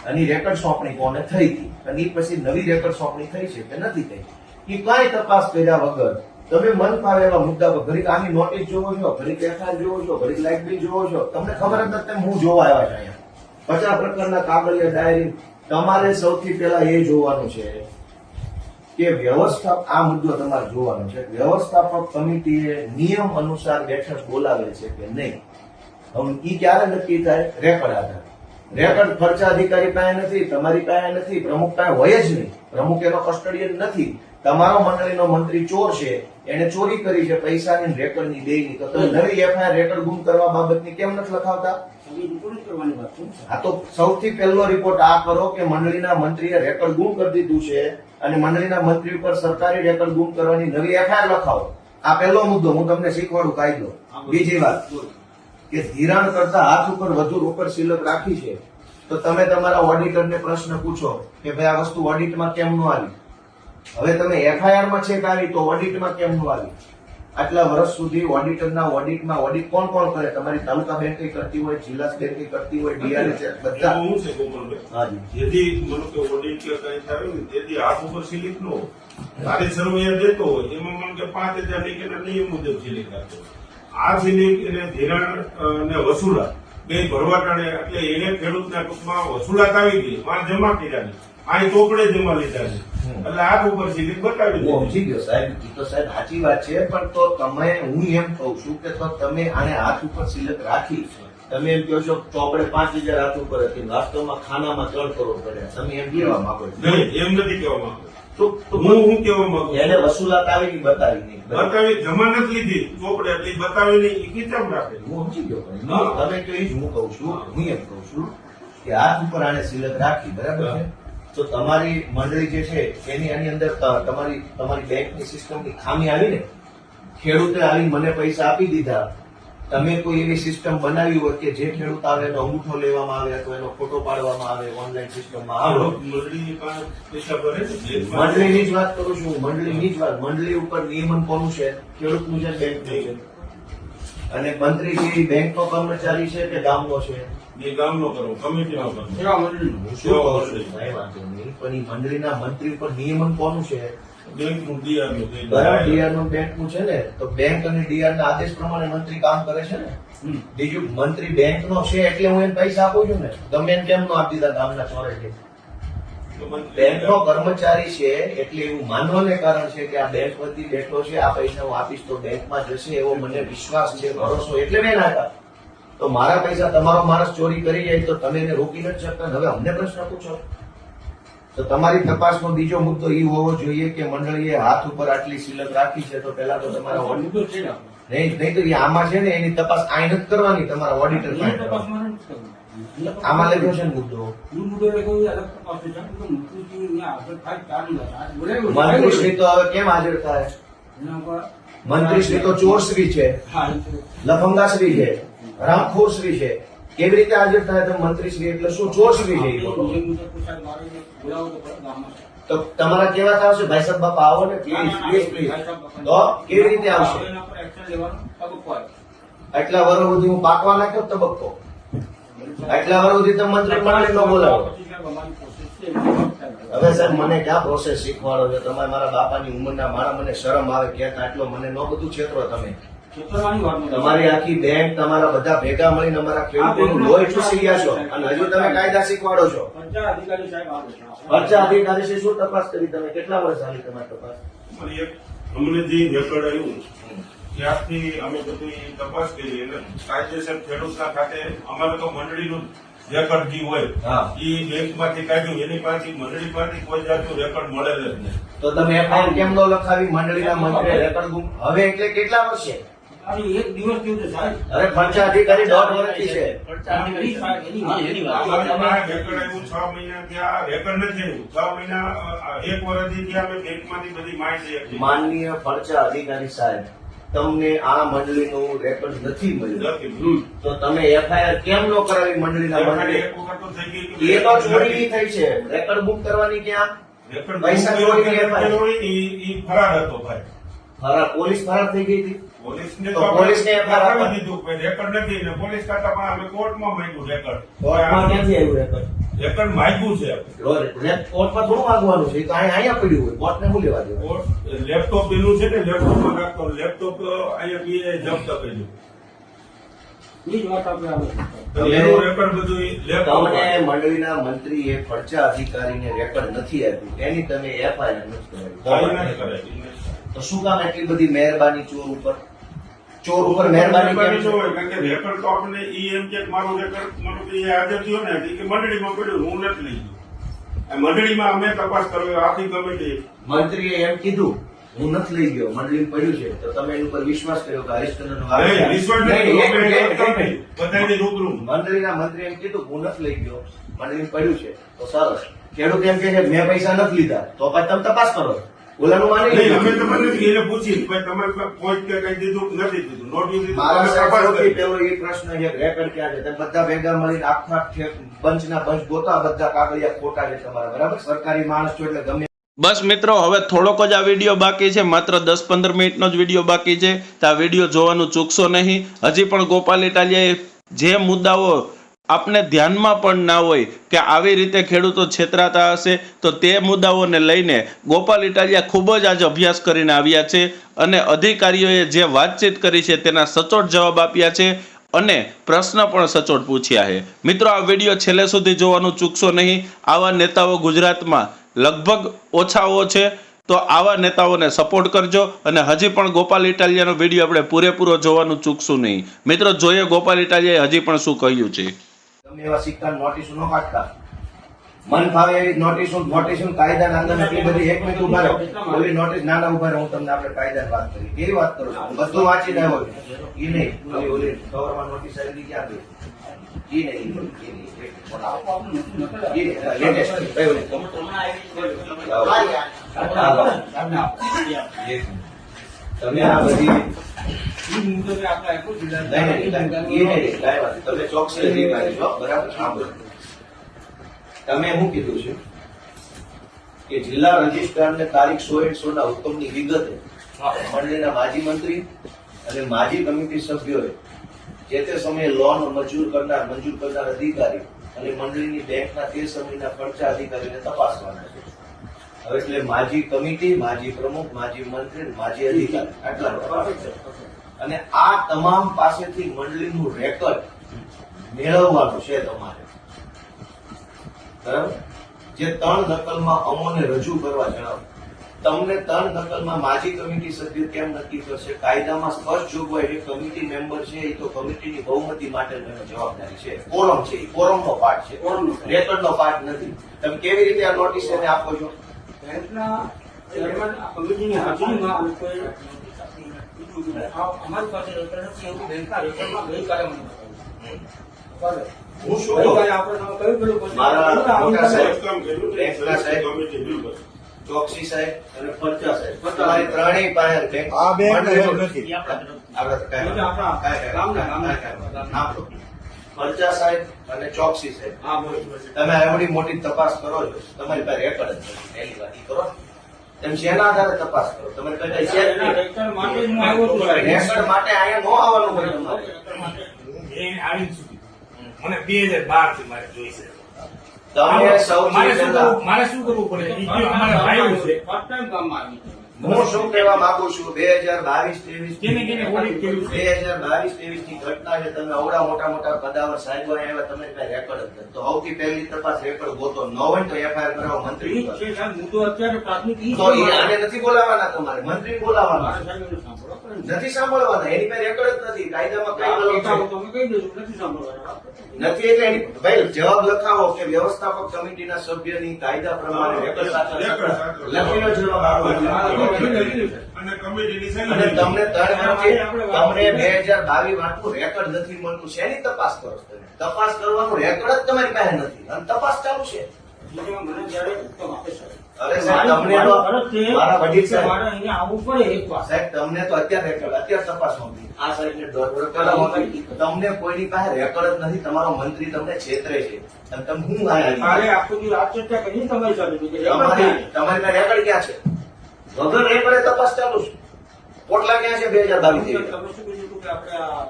અને રેકર્ડ સોંપણી કોને થઈ હતી, અને એ પછી નવી રેકર્ડ સોંપણી થઈ છે કે નથી થઈ. એ કાંઈ તપાસ કર્યા વગર તમે મન ફાવે એવા મુદ્દા પર ઘડીક આની નોટિસ જોવો છો, ઘડીક એફઆઈઆર જોવો છો, ઘડીક લાઇટ બિલ જોવો છો, તમને ખબર જ નથી હું જોવા આવ્યા છે અહીંયા 50 પ્રકારના કાગળિયા ડાયરી. તમારે સૌથી પહેલા એ જોવાનું છે કે આ મુદ્દો તમારે જોવાનો છે, વ્યવસ્થાપક કમિટીએ નિયમ અનુસાર બેઠક બોલાવે છે કે નહીં. હવે ઈ ક્યારે નક્કી થાય? રેકર્ડ આધાર. રેકર્ડ ખર્ચા અધિકારી પાસે નથી, તમારી પાસે નથી, પ્રમુખ પાસે હોય જ નહીં. પ્રમુખ એનો કસ્ટડીયન નથી. તમારો મંડળીનો મંત્રી ચોર છે, એને ચોરી કરી છે પૈસાની રેકર્ડની દેની, તો તમે નવી એફઆઈઆર રેકર્ડ ગુમ કરવા બાબતની કેમ નથી લખાવતા? આ તો સૌથી પહેલો રિપોર્ટ આ કરો કે મંડળીના મંત્રીએ રેકર્ડ ગુમ કરી દીધું છે, અને મંડળીના મંત્રી ઉપર સરકારી રેકર્ડ ગુમ કરવાની નવી એફઆઈઆર લખાવો. આ પહેલો મુદ્દો હું તમને શીખવાડું કાયદો. બીજી વાત કે ધિરાણ કરતા હાથ ઉપર વધુ રોકડ સિલક રાખી છે તો તમે તમારા ઓડિટરને પ્રશ્ન પૂછો કે ભાઈ આ વસ્તુ ઓડિટમાં કેમ ન આવી. હવે તમે એફઆઈઆર માં ચેક આવી તો ઓડિટમાં કેમ ન આવી? આટલા વર્ષ સુધી ઓડિટરના ઓડિટમાં ઓડિટ કોણ કોણ કરે? તમારી તાલુકા બેંક કરતી હોય, જિલ્લા બેંક કરતી હોય, ડીઆરએસ બધા. હું છે ગોપાલભાઈ, જેથી મને કે ઓડિટ કે કઈ થાય ને તેથી હાથ ઉપર સિલિક નો તારે સર્વે દેતો હોય એમાં મને કે 5000 ની કે નિયમ મુજબ સિલિક આપે. આ સિલિક એને ધિરાણ ને વસૂલાત બે ભરવાટાણે, એટલે એને ખેડૂતના ટૂંકમાં વસૂલાત આવી ગઈ, માં જમા કર્યા નહીં, આ ચોપડે જમા લીધા છે, એટલે હાથ ઉપર સિલિક બતાવી હું સમજી ગયો સાહેબ, એ તો સાહેબ સાચી વાત છે, પણ તો તમે, હું એમ કહું છું કે તો તમે આને હાથ ઉપર સિલક રાખી, તમે એમ કહો છો ચોપડે 5000 હાથ ઉપર હતી, વાસ્તવમાં ખાનામાં 3 કરોડ પડ્યા, તમે એમ કહેવા માંગો છો? નહીં, એમ નથી કહેવા માંગુ. તો હું કહેવા માંગુ એને વસૂલાત આવી કે બતાવી નહીં? બતાવી જમા નથી લીધી ચોપડે, એટલે બતાવી નહીં, એ કેમ રાખે? હું સમજી ગયો, પણ તમે તો એ જ હું કહું છું, હું એમ કહું છું કે હાથ ઉપર આને સિલક રાખી, બરાબર છે, તો તમારી મંડળી જે છે એની આની અંદર તમારી બેંકની સિસ્ટમની ખામી આવી ને, ખેડૂતે આવી મને પૈસા આપી દીધા, તમે કોઈ એવી સિસ્ટમ બનાવી હોય કે જે ખેડૂત આવે એનો અંગૂઠો લેવામાં આવે અથવા એનો ફોટો પાડવામાં આવે ઓનલાઈન સિસ્ટમમાં આવે. મંડળીની પાસે પૈસા ભરે છે, મંડળીની જ વાત કરું છું, મંડળીની જ વાત. મંડળી ઉપર નિયમન કોનું છે? ખેડૂતનું છે, બેંકનું છે. અને મંત્રી જે બેંકનો કર્મચારી છે કે ગામનો છે? એ ગામનો કરો, કમિટીનો કરો. પણ એ મંડળીના મંત્રી ઉપર નિયમન કોનું છે? બેંકનું ડીઆરનું. બરાબર, ડીઆરનું બેંકનું છે ને, તો બેંક અને ડીઆર ના આદેશ પ્રમાણે મંત્રી કામ કરે છે ને. બીજું મંત્રી બેંકનો છે એટલે હું એને પૈસા આપું છું ને, ગમે એને કેમ નો આપી દીધા ગામના ચોરે? બેંકનો કર્મચારી છે એટલે એવું માનવાને કારણ છે કે આ બેંક વતી બેઠો છે, આ પૈસા હું આપીશ તો બેંકમાં જશે એવો મને વિશ્વાસ છે, ભરોસો, એટલે મેં નાખ્યા. તો મારા પૈસા તમારો માણસ ચોરી કરી જાય તો તમે એને રોકી નથી શકતા. હવે અમને પ્રશ્ન પૂછો તો તમારી તપાસનો બીજો મુદ્દો એ હોવો જોઈએ કે મંડળીએ હાથ ઉપર આટલી સિલક રાખી છે, તો પેલા તો તમારા નહીં તો એ આમાં છે ને એની તપાસ આ નથી કરવાની, તમારા ઓડિટર આમાં લખ્યો છે ને મુદ્દો. મંત્રીશ્રી તો હવે કેમ હાજર થાય? મંત્રીશ્રી તો ચોરશ્રી છે, લફંગાશ્રી છે, રામખોરશ્રી છે, કેવી રીતે હાજર થાય? તો મંત્રીશ્રી એટલે શું? ચોરશ્રી છે. તો તમારા કેવા આવશે? ભાઈ સાહેબ બાપા આવો ને પ્લીઝ પ્લીઝ પ્લીઝ. તો કેવી રીતે આવશે? આટલા વર્ષ સુધી હું પાકવા નાખ્યો તબક્કો, આટલા વર્ષ સુધી તમે મંત્રી મંડળી નો બોલાવો. હવે સાહેબ મને ક્યાં પ્રોસેસ શીખવાડો છો તમે? મારા બાપાની ઉંમરના મારા, મને શરમ આવે ક્યાંક આટલો મને ન બધું છેતરો તમે. તમારી આખી બેંક, તમારા બધા ભેગા મળીને અમારા ખેડૂતોનું લોહી ચૂસી ગયા છો, અને હજુ તમે કાયદા શીખવાડો છો. ખર્ચા અધિકારી છે, શું તપાસ કરી તમે? કેટલા વર્ષ હાલી તમારી તપાસ? અમને જે રેકર્ડ આવ્યું ત્યારથી અમે બધી તપાસ કરી અને કાયદેસર ખેડૂતના ખાતે અમારે તો મંડળીનું રેકર્ડ જે હોય હા. એ બેંકમાંથી કાઢ્યું એની પાસેથી મંડળી પાસેથી કોઈ જાતનું રેકર્ડ મળેલ જ નહીં. તો તમે એફઆઈઆર કેમ નો લખાવી મંડળીના મંત્રીએ રેકર્ડ ગુમ હવે એટલે કેટલા વર્ષે આજે એક દિવસ થયું છે સાહેબ. અરે પંચા અધિકારી 1.5 વર્ષથી છે એની સાહેબ, એની વાત. અમારી પાસે રેકર્ડ આવ્યું 6 મહિના ત્યાં રેકર્ડ નથી આવ્યું 6 મહિના 1 વર્ષથી ત્યાં અમે બેંકમાંથી બધી માહિતી આપી. માનનીય પંચા અધિકારી સાહેબ તમને આ મંડળીનું રેકર્ડ નથી મળ્યું નથી. તો તમે એફઆઈઆર કેમ નો કરાવી મંડળીના મંત્રીએ એક વખત તો થઈ ગઈ એ તો ચોરી થઈ છે રેકર્ડ બુક કરવાની ક્યાં રેકર્ડ પૈસા ચોરીની FIR. ઈ ફરાર હતો ભાઈ. પોલીસ ફરાર થઈ ગઈ હતી પોલીસને તો પોલીસને FIR આપી દીધું કે રેકર્ડ નથી ને પોલીસ ખાતા પણ અમે કોર્ટમાં માંગ્યું રેકર્ડ. કોર્ટમાં ક્યાંથી આવ્યું રેકર્ડ રેકર્ડ માંગ્યું છે. કોર્ટમાં થોડું માંગવાનું છે એ તો અહીંયા પડ્યું હોય કોર્ટને શું લેવા દેવાનું કોર્ટ લેપટોપ એનું છે ને લેપટોપમાં રાખતો લેપટોપ અહીંયા બીએ જપ્ત કર્યું. ઈ જ વાત આપણે આવે. તો એનું રેકર્ડ બધું લેપટોપ તમને મંડળીના મંત્રીએ પંચા અધિકારીને રેકર્ડ નથી આપ્યું એની તમે એફઆઈઆર નથી કરાવી કરાવી. તો શું કામ એટલી બધી મહેરબાની ચોર ઉપર મહેરબાની કેમ છે? કારણ કે રેકર્ડ તો આપણને ઈ એમ કે મારું રેકર્ડ મારું કે હાજર થયો ને ઈ કે મંડળીમાં પડ્યું હું નથી લઈ ગયો. આ મંડળીમાં અમે તપાસ કરવી આખી કમિટી મંત્રીએ એમ કીધું હું નથી લઈ ગયો મંડળી પડ્યું છે તો તમે એની ઉપર વિશ્વાસ કર્યો કે હરીશચંદ્રનો આરોપ છે. રિશ્વત નહીં, એક મિનિટ. બધાની રૂબરૂ મંત્રીના મંત્રી એમ કીધું હું નથી લઈ ગયો મંડળી પડ્યું છે તો સરસ ખેડૂત એમ કે છે મેં પૈસા નથી લીધા તો પછી તમે તપાસ કરો ઓલાનું માની નહીં, અમે લીધું. તમને એને પૂછી ભાઈ તમારે પહોંચ કે કઈ દીધું કે નથી દીધું નોટિસ દીધું મારા તમે સાહેબ તપાસ સૌથી કરી. પહેલો એ પ્રશ્ન છે કે રેકર્ડ ક્યાં છે તમે બધા ભેગા મળીને આખા બંચના બંચ ગોતા બધા કાગળિયા ખોટા છે તમારા બરાબર સરકારી માણસ છો એટલે ગમે બસ મિત્રો હવે થોડોક જ આ વિડીયો બાકી છે, માત્ર 10-15 મિનિટનો જ વિડીયો બાકી છે, તો આ વિડીયો જોવાનું ચૂકશો નહીં. હજી પણ ગોપાલ ઇટાલિયાએ જે મુદ્દાઓ આપને ધ્યાનમાં પણ ના હોય કે આવી રીતે ખેડૂતો છેતરાતા હશે તો તે મુદ્દાઓને લઈને ગોપાલ ઇટાલિયા ખૂબ જ આજે અભ્યાસ કરીને આવ્યા છે અને અધિકારીઓએ જે વાતચીત કરી છે તેના સચોટ જવાબ આપ્યા છે અને પ્રશ્ન પણ સચોટ પૂછ્યા છે. મિત્રો આ વિડીયો છેલ્લે સુધી જોવાનું ચૂકશો નહીં. આવા નેતાઓ ગુજરાતમાં લગભગ ઓછાઓ છે તો આવા નેતાઓને સપોર્ટ કરજો અને હજી પણ ગોપાલ ઇટાલિયાનો વિડીયો આપણે પૂરેપૂરો જોવાનું ચૂકશું નહીં. મિત્રો જોઈએ ગોપાલ ઇટાલિયાએ હજી પણ શું કહ્યું છે. ગમે એવા સિક્કા નોટિસો ન કાઢતા મન ફાવે એવી નોટિસો કાયદા અંદર એટલી બધી એક મિનિટ ઉભા રહો ઓલી નોટિસ નાના ઉભા રહો હું તમને આપણે કાયદાની વાત કરી કેવી વાત કરું છું બધું વાંચીને આવ્યો છું. ઈ નહીં ઓલી કવરમાં નોટિસ આવેલી ક્યાં ગઈ ઈ નહીં ઈ નહીં લેટેસ્ટ કઈ ઓલી તમે આ બધી ઈ મુદ્દે આપણે આખું જિલ્લા તમે ચોકસી અધિકારી છો બરાબર સાંભળો તમે શું કીધું છે કે જિલ્લા રજિસ્ટ્રારને તારીખ 16/16 ના હુકમની વિગતે મંડળીના માજી મંત્રી અને માજી કમિટી સભ્યોએ જે તે સમયે લોન મંજૂર કરનાર અધિકારી અને મંડળીની બેંકના તે સમયના ખર્ચા અધિકારીને તપાસવાના છે. હવે એટલે માજી કમિટી માજી પ્રમુખ માજી મંત્રી અને માજી અધિકારી આટલા તપાસ છે. અને આ તમામ પાસેથી મંડળીનું રેકર્ડ મેળવવાનું છે તમારે બરાબર જે 3 નકલમાં અમોને રજૂ કરવા જણાવો. તમને 3 નકલમાં માજી કમિટી સભ્ય કેમ નક્કી કરશે? કાયદામાં સ્પષ્ટ જોગવાઈ છે કમિટી મેમ્બર છે એ તો કમિટીની બહુમતી માટેની જવાબદારી છે. કોરમ છે એ કોરમનો પાર્ટ છે રેકર્ડનો પાર્ટ નથી. તમે કેવી રીતે આ નોટિસ એને આપો છો? બેંકના ચેરમેન કમિટીની હાજરીમાં કોઈ અમારી પાસે રેકર્ડ નથી એવું બેંકના રેકર્ડમાં ગઈકાલે મને બરાબર. હું શું ગઈકાલે કહું? આપણે તમે કહ્યું પેલું પછી મારા મોટા સાહેબ, કામ કર્યું બેંકના સાહેબ, કમિટી મેમ્બર. ચોકસી સાહેબ અને ફરચા સાહેબ તમારી ત્રણેય પાસે બેંક આ બેંક મંડળીનું નથી. આપણે કાંઈ આપણા કાંઈ ગામના આપણો. ફરચા સાહેબ અને ચોકસી સાહેબ હા બોલો તમે આવડી મોટી તપાસ કરો છો તમારી પાસે રેકર્ડ જ નથી. પહેલી વાત ઈ કરો તેમ શેના આધારે તપાસ કરો? તમારે કઈ છે જ નહીં. રેકર્ડ માટે જ હું આવ્યો છું સાહેબ. રેકર્ડ માટે અહીંયા નો આવવાનું હોય તમારે. એ આવી જ સુધી મને 2012 થી મારે જોઈશે. તમે સૌથી મારે શું પહેલા કરવું પડે? ઈ જો અમારે ભાઈઓ છે. ફર્સ્ટ ટાઈમ ગામમાં આવી છે. હું શું કહેવા માંગુ છું 2022-23 કેને કેને ઓડિટ કર્યું છે? 2022-23 ની ઘટના છે. તમે અવડા મોટા મોટા પદાવર સાહેબો આવ્યા, તમારી પાસે રેકોર્ડ જ નથી. તો સૌથી પહેલી તપાસ રેકોર્ડ ગોતો, ન હોય તો એફઆઈઆર કરાવો મંત્રી ઈ ઉપર. છે સાહેબ, મુદ્દો અત્યારે પ્રાથમિક ઈ તો એ આને નથી બોલાવવાના, તમારે મંત્રી બોલાવવાના મારા સાહેબને સાંભળો પડે ને. નથી સાંભળવાના. એની પાસે રેકોર્ડ જ નથી. કાયદામાં કઈ આ વલણ લેતા છે? હો તો અમે કહી દઈશું, નથી સાંભળવાના. નથી એટલે એની ભાઈ જવાબ લખાવો કે વ્યવસ્થાપક કમિટીના સભ્યની કાયદા પ્રમાણે રેકોર્ડ સાચો છે. લખીનો જવાબ આપો. અને કમિટીની અને સલાહ તમને 3 વર્ષથી તમને 2022 વાંચવું રેકોર્ડ નથી મળતું. શેની તપાસ કરો છો તમે? તપાસ કરવાનું રેકોર્ડ જ તમારી પાસે નથી અને તપાસ ચાલુ છે. બીજામાં મને જ્યારે હુકમ આપે સાહેબ. અરે સાહેબ, તમને તો ફરજ છે મારા વડીલ કે સાહેબ, મારે અહીંયા આવવું પડે એકવાર. સાહેબ તમને તો અત્યારે તપાસ માંગી. આ સાહેબને દોઢ વર્ષ પહેલા માંગી. તમને કોઈની પાસે રેકોર્ડ જ નથી. તમારો મંત્રી તમને છેતરે છે અને તમે હું મારે આયા આખો દિવસ આ ચર્ચા કરી તમારી સાથે તો કે તમારી પાસે રેકોર્ડ ક્યાં છે? વગર રેકોર્ડે તપાસ ચાલુ છે. પોટલા ક્યાં છે 2022 તમે શું કીધું હતું કે આપણે આ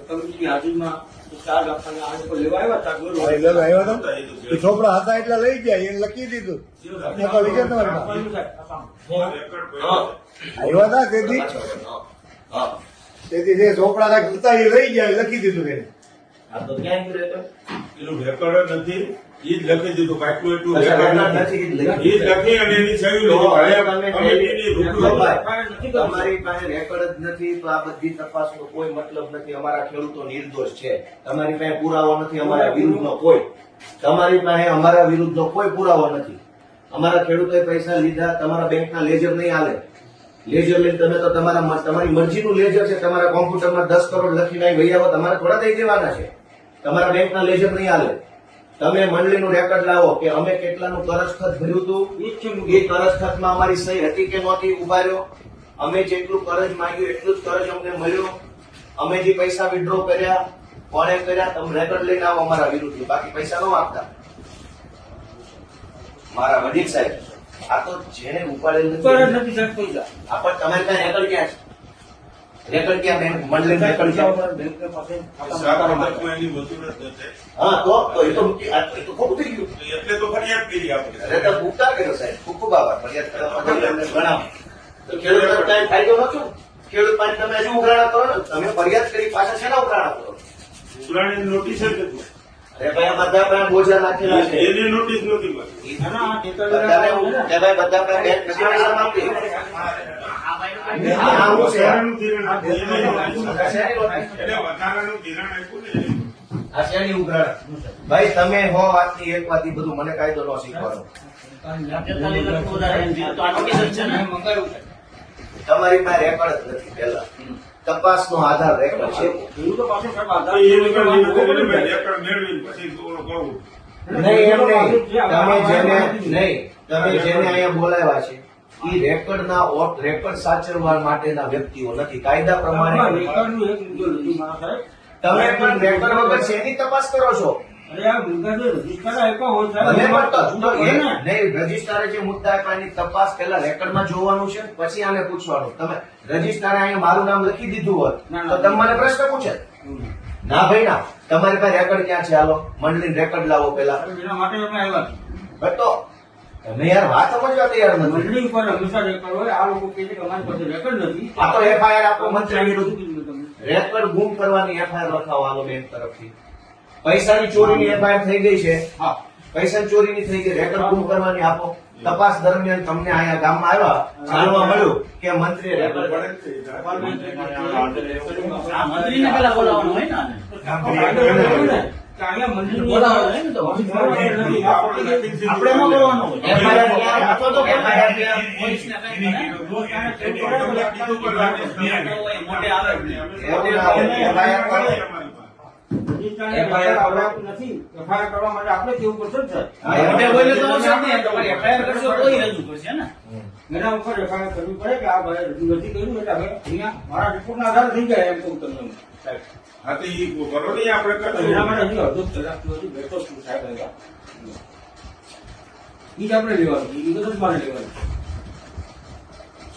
કમિટીની હાજરીમાં ચાર્જ આપવાના આ લોકો લેવા આવ્યા હતા, બોલો. હા, એટલે આવ્યો હતો. એ છોકરા હતા એટલે લઈ ગયા, એને લખી દીધું. એ તો વિજય તમારી પાસે. આપવાનું સાહેબ, આપવાનું. હા. આવ્યા હતા તેથી હા. તેથી જે છોકરા હતા એ લઈ ગયા, એ લખી દીધું એને. આ તો ક્યાં ગયું રેકોર્ડ? એનું રેકોર્ડ જ નથી. ઈ જ લખી દીધું કાંઈક એટલું અચ્છા, રેકોર્ડ રેકોર્ડ નથી. નથી. ઈ જ લખી અને એની સહી તો લીધી. હવે હવે તમે કમિટીની રૂબરૂ જો ભાઈ, નથી કરવું. તમારી પાસે રેકોર્ડ જ નથી તો આ બધી તપાસનો કોઈ મતલબ નથી. અમારા ખેડૂતો નિર્દોષ છે. તમારી પાસે પુરાવો નથી અમારા વિરુદ્ધનો કોઈ. તમારી પાસે અમારા વિરુદ્ધનો કોઈ પુરાવો નથી. અમારા ખેડૂતોએ પૈસા લીધા, તમારા બેંકના લેજર નહીં હાલે. લેજર લઈને તમે તો તમારી મરજીનું લેજર છે. તમારા કોમ્પ્યુટરમાં 10 કરોડ લખીને અહીં વહી આવો, તમારે થોડા દઈ દેવાના છે. તમારા બેંકના લેજર નહીં હાલે. તમે મંડળીનું રેકોર્ડ લાવો કે અમે કેટલાનું કરજ ખત ભર્યું હતું, ઈ જ છે મુદ્દો. એ કરજ ખતમાં અમારી સહી હતી કે નહોતી, ઉભા રહ્યો. અમે જેટલું કરજ માંગ્યું એટલું જ કરજ અમને મળ્યું. અમે જે પૈસા વિડ્રો કર્યા, કોણે કર્યા, તમે રેકોર્ડ લઈને આવો અમારા વિરુદ્ધ. બાકી પૈસા ન માંગતા. મારા વડીલ સાહેબ, આ તો જેને ઉપાડેલ ઉપર જ નથી. નથી સાહેબ પૈસા. આ પણ તમારી પાસે રેકોર્ડ ક્યાં છે? રેકોર્ડ ક્યાં? બેંક મંડળીનું રેકોર્ડ ક્યાં? બેંક પાસે સાત પદકમાં એની મજૂર જ નથી. હા, તો એ તો ખોટું થઈ ગયું. એટલે તો ફરિયાદ કરી આપણે. અરે તો ઉપકાર કર્યો સાહેબ, ખૂબ ખૂબ આભાર. ફરિયાદ કરવા બદલ અમને ગણાવો. તો ખેડૂતોને કાંઈ ફાયદો નતો. ખેડૂત પાસે તમે હજુ ઉઘરાણા કરો ને, તમે ફરિયાદ કરી પાછા શેના ઉઘરાણા કરો? ઉઘરાણીની નોટિસ જ નથી. અરે ભાઈ આ બધા પાસે બોજા નાખેલા છે. એની નોટિસ નથી મળતી. ના, ના, આ ટેકા બધાને કે ભાઈ બધા પાસે બેંક નથી પૈસા માંગતી. આ હું છે? વધારાનું ધિરાણ આપ્યું. આ શેની નોટિસ? એટલે વધારાનું ધિરાણ આપ્યું ને એની. આ શેની ઉઘરાણા? ભાઈ તમે હો વાતની એક વાત, ઈ બધું મને કાયદો ન શીખવાનો. મંગાવ્યું છે. તમારી પાસે રેકોર્ડ જ નથી. પેલા તપાસનો આધાર રેકોર્ડ છે. ખેડૂતો પાસે સાહેબ આધાર તો એ લોકો રેકોર્ડ મેળવીને પછી ઓલું કરવું. નહીં એમ નહીં. તમે જેને અહીંયા બોલાવ્યા છે એ રેકોર્ડ સાચવવા માટેના વ્યક્તિઓ નથી. કાયદા પ્રમાણે રેકર્ડનું એક મુદ્દો લીધું મારા સાહેબ. તમે પણ રેકોર્ડ વગર શેની તપાસ કરો છો? અરે આ મુદ્દા જે રજીસ્ટર આપ્યા હોય સાહેબ, ભલે પણ તો હોય ને. નહીં, રજિસ્ટ્રારે જે મુદ્દા આપ્યા એની તપાસ પેલા રેકોર્ડમાં જોવાનું છે, પછી આને પૂછવાનું. તમે રજિસ્ટ્રારે અહીંયા મારું નામ લખી દીધું હોત ના, ના. તો તમે મને પ્રશ્ન પૂછે? ના ભાઈ ના. તમારી પાસે રેકોર્ડ ક્યાં છે? હાલો મંડળીને રેકોર્ડ લાવો પેલા. એના માટે અમે આવ્યા છીએ. બટ તો તમે યાર વાત સમજવા તૈયાર નથી. મંડળી ઉપર હંમેશા રેકર્ડ હોય. આ લોકો કહે છે કે અમારી પાસે રેકર્ડ નથી. આ તો એફઆઈઆર આપો મંત્રી વિરુદ્ધ. શું કીધું તમને? રેકોર્ડ ગુમ કરવાની એફઆઈઆર લખાવો હાલો બેંક તરફથી. પૈસાની ચોરીની એફઆઈઆર થઈ ગઈ છે. હા. પૈસાની ચોરીની થઈ ગઈ, રેકોર્ડ ગુમ કરવાની આપો. તપાસ દરમિયાન તમને અહીંયા ગામમાં આવ્યા, જાણવા મળ્યું કે મંત્રીએ રેકોર્ડ મંત્રીને પેલા બોલાવવાનું હોય ને આને. કે અહીંયા મંત્રીને બોલાવવાનું હોય ને તો. આપણે ન બોલવાનું હોય. એફઆઈઆર ક્યાં આપો તો એફઆઈઆર ક્યાં? પોલીસને કઈ એની કરે? કીધું મોટે આવે. એફઆઈઆર કરો. FIR આવડતું નથી. FIR કરવા માટે આપણે કેવું પડશે ને સાહેબ? હા, મોટે બોલે તો એના ઉપર FIR કરવી પડે કે આ ભાઈ રજૂ નથી કર્યું એટલે હવે અહીંયા મારા રિપોર્ટના આધારે થઈ ગયા એમ કહું તમને સાહેબ. હા તો ઈ કરો ને આપણે એના કરશું. માટે હજી અડધો કલાકથી હજી બેઠો છું સાહેબ અહીંયા. ઈ જ આપણે લેવાનું છે. ઈ બધું જ મારે લેવાનું છે.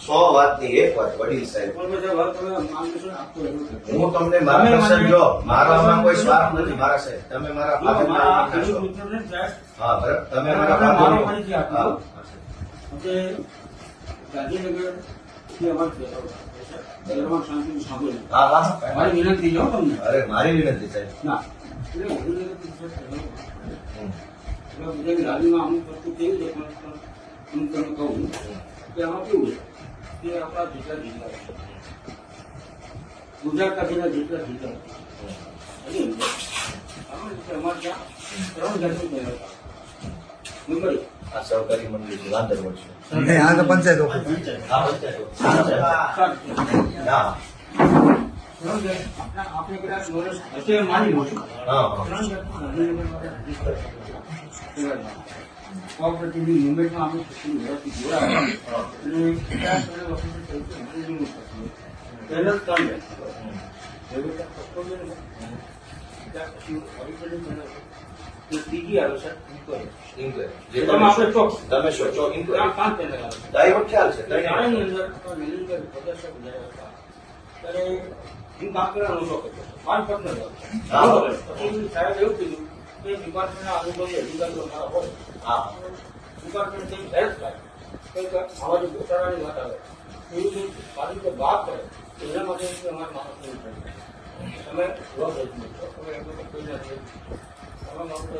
100 વાતની એક વાત વડીલ સાહેબ. પણ પછી હવે તમે માર્ગદર્શન આપતો રહેવું છે. હું તમને માર્ગદર્શન જો મારામાં કોઈ સ્વાર્થ નથી મારા સાહેબ. તમે મારા જો, મારા આ ફાધર ખેડૂત મિત્રોને સાહેબ હા બરાબર. તમે મારા મારો ફાધર પરિચય આપો. હા કે ગાંધીનગર થી અમારે જલમાં શાંતિથી સાંભળ્યું. હા હા મારી વિનંતી છે હો તમને. અરે મારી વિનંતી સાહેબ. ના એટલે ગાંધીનગરથી સર હમ. એટલે બધાની રાજીમાં અમુક વસ્તુ કેવી છે પણ હું તમને કહું કે આમાં કેવું છે કે આપણા જેટલા જિલ્લા છે ગુજરાત રાજ્યના જેટલા જિલ્લા છે એની અંદર અમારે ત્યાં 3 જાતની બહેનો છે. મુંબઈ આ સહકારી મંડળી છે વાંદરવડ છે. નહીં, આ તો પંચાયત ઓફિસ. હા પંચાયત. હા આપણે કદાચ નોલેજ હશે માની લો છું. હા 3 જાતના ગાંધીનગરમાં રજીસ્ટર છે. કોઓપરેટિવની મુવમેન્ટમાં આપણે સક્રિય વ્યવસ્થિત જોડાયા અને 50 ઓફિસર તરીકે મારી નિમણૂક કરી. પહેલા 3 ત્યાર પછી ઓડિટરની બનાવી. ત્રીજી આવે છે ઇન્કવાયરી. ઇન્કવાયરી. જે એમાં આપણે ચોક તમે શું છો ઇન્કવાયરી. 5 પેનલ આવે છે. ડાયવર્ટ ખ્યાલ છે શાળાની અંદર મેનેજર પ્રદર્શક રહ્યા હતા ત્યારે હું કામ કરવાનો શોખ હતો. 5 પર્સનલ હા. પછી સાહેબ એવું કીધું કે ડિપાર્ટમેન્ટના અનુભવી અધિકારીઓ મારા હોય હા ડિપાર્ટમેન્ટ હેલ્પ થાય કંઈક આવા જે ગોટાળાની વાત આવે એવી જે સારી રીતે વાત કરે એના માટે અમારે માણસ નહીં થાય. તમે જવાબ રજૂ છો તમે એમ તો કોઈ નથી તમે માણસો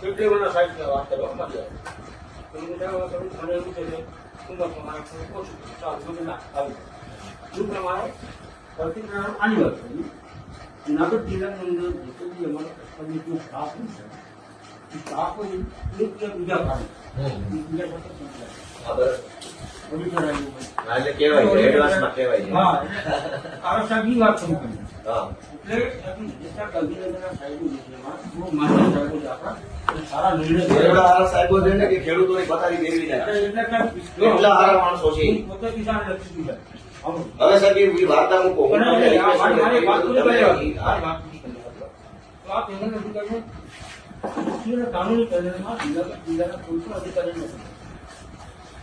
કેટલી વર્ષ સાહેબ વાત કરવા મળી આવે મને એવું છે કે ઉંમર પ્રમાણે થોડું ઓછું સારું મને ના આવી એ પ્રમાણે ભરતી પ્રમાણે આની વાત કરી. જુનાગઢ જિલ્લાની અંદર જેટલો બી અમારો કસ્ટમરનો સ્ટાફ છે એ સ્ટાફ એક કે બીજા કામ બીજા પાસે સંકળાય. હા બરાબર. ઓડિટર આવ્યું હોય. હા, એટલે કહેવાય છે એડવાન્સમાં કહેવાય છે. હા એટલે આ સાહેબની વાત શરૂ કરી. હા એટલે જેટલા ગાંધીનગરના સાહેબો જે છે એમાં બહુ માન્ય સાહેબો છે આપણા અને સારા નિર્ણય કરે. એવડા હારા સાહેબો છે ને કે ખેડૂતોની પથારી ફેરવી નાખે. એટલે કાંઈ એટલા હારા માણસો છે. હું પોતે કિસાન લક્ષી દીધા. આવું. હવે સાહેબ એ વાર્તા મૂકો. હું તમને અને request મારી વાત કરું પૂરી છું, કરી તમે- હતી. મારી વાત પૂરી કરી હતી. તો આ પેનલ અધિકારીઓ કાનૂની પેનલમાં જિલ્લાના કોઈ પણ અધિકારી નથી.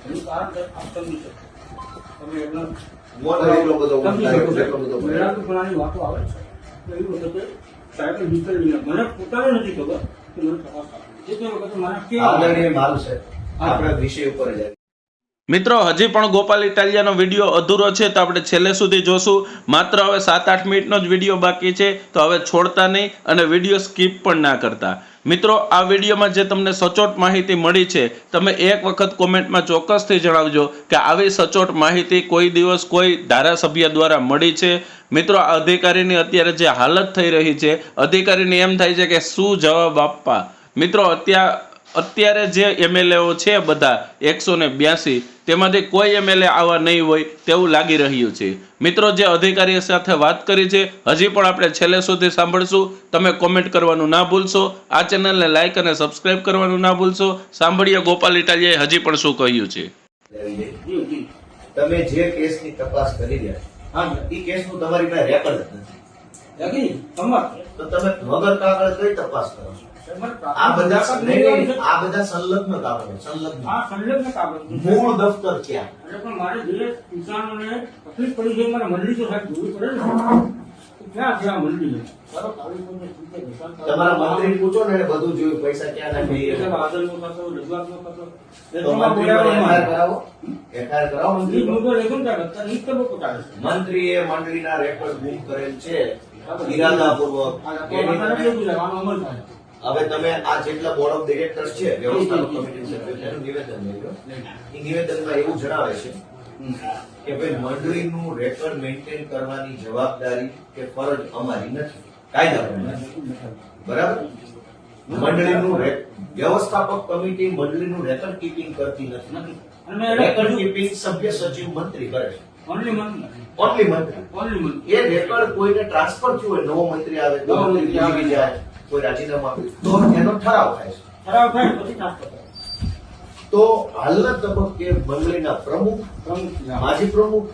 એનું કારણ છે આપ સમજી શકો. તમે એમના મોઢે એટલો બધો સમજી ઉતાર્યો, શકો છો. એટલો બધો મેળાપણાની વાતો આવે છે. તો એવી વખતે સાહેબે નીકળી મને પોતાને નથી ખબર કે મને તપાસ આપી. જે તે વખતે મને કેવા આદરણીય માલ છે. આપણા વિષય ઉપર જ મિત્રો હજી પણ ગોપાલ ઇટાલિયાનો વિડીયો અધૂરો છે તો આપણે છેલ્લે સુધી જોશું. માત્ર હવે 7-8 મિનિટનો જ વિડીયો બાકી છે તો હવે છોડતા નહીં અને વિડીયો સ્કીપ પણ ના કરતા. મિત્રો આ વિડીયોમાં જે તમને સચોટ માહિતી મળી છે તમે એક વખત કોમેન્ટમાં ચોક્કસથી જણાવજો કે આવી સચોટ માહિતી કોઈ દિવસ કોઈ ધારાસભ્ય દ્વારા મળી છે. મિત્રો આ અધિકારીની અત્યારે જે હાલત થઈ રહી છે અધિકારીને એમ થાય છે કે શું જવાબ આપવા. મિત્રો અત્યારે જે એમએલએઓ છે બધા 182 તેમાંથી કોઈ એમએલએ આવા નહીં હોય તેવું લાગી રહ્યું છે. મિત્રો જે અધિકારી સાથે વાત કરી છે હજી પણ આપણે છેલ્લે સુધી સાંભળશું. તમે કોમેન્ટ કરવાનું ના ભૂલશો. આ ચેનલને લાઈક અને સબસ્ક્રાઇબ કરવાનું ના ભૂલશો. સાંભળીએ ગોપાલ ઇટાલિયાએ હજી પણ શું કહ્યું છે. લેવી છે. જી જી તમે જે કેસની તપાસ કરી રહ્યા હા એ કેસનું તમારી પાસે રેકોર્ડ જ નથી. યાગી તમાર તો તમે વગર કાગળ કઈ તપાસ કરો છો? આ બધા નહીં, આ બધા સંલગ્ન કાગળો, સંલગ્ન. આ સંલગ્ન કાગળ છે. મૂળ દફતર ક્યાં? એટલે પણ મારે જે કિસાનોને તકલીફ પડી છે મારે મંડળી તો સાહેબ જોવી પડે ને. ક્યાં છે આ મંડળી? ચાલો કાળી કોઈને પૂછે નિશાન કરો. તમારા મંત્રી પૂછો ને એને બધું જોયું પૈસા ક્યાં નાખી એટલે આદરનો થતો, રજૂઆતનો થતો. એ તો તમારા મંત્રીનો બોલાવે FIR એમાં. કરાવો. FIR કરાવો ઈ મંત્રીનો. મુદ્દો લેખન કરે, અત્યારે ઈ તબક્કો ચાલે છે. મંત્રીએ મંડળીના રેકોર્ડ ગુમ કરેલ છે ઇરાદાપૂર્વક. આ એની માતાને તમે- કેવું છે? આનો અમલ થાય. હવે તમે આ જેટલા બોર્ડ ઓફ ડિરેક્ટર્સ છે વ્યવસ્થાપક કમિટી સભ્યો છે એનું નિવેદન લઈ લો. એ નિવેદનમાં એવું જણાવે છે કે ભાઈ મંડળીનું રેકોર્ડ મેન્ટેન કરવાની જવાબદારી કે ફરજ અમારી નથી કાયદા પ્રમાણે. બરાબર? મંડળીનું વ્યવસ્થાપક કમિટી મંડળીનું રેકોર્ડ કીપિંગ કરતી નથી. નથી. અને મેં એને રેકોર્ડ કીધું, કીપિંગ સભ્ય સચિવ મંત્રી કરે છે. only મંત્રી. ઓનલી મંત્રી. Only મંત્રી. એ રેકોર્ડ કોઈને ટ્રાન્સફર થયું હોય, નવો મંત્રી આવે તો નવો મંત્રી મંત્રી આવે. ભૂલી જાય, કોઈ રાજીનામું આપે તો એનો ઠરાવ થાય છે. ઠરાવ થાય પછી ટ્રાન્સફર થાય. તો હાલના તબક્કે મંડળીના પ્રમુખ, પ્રમુખ માજી પ્રમુખ,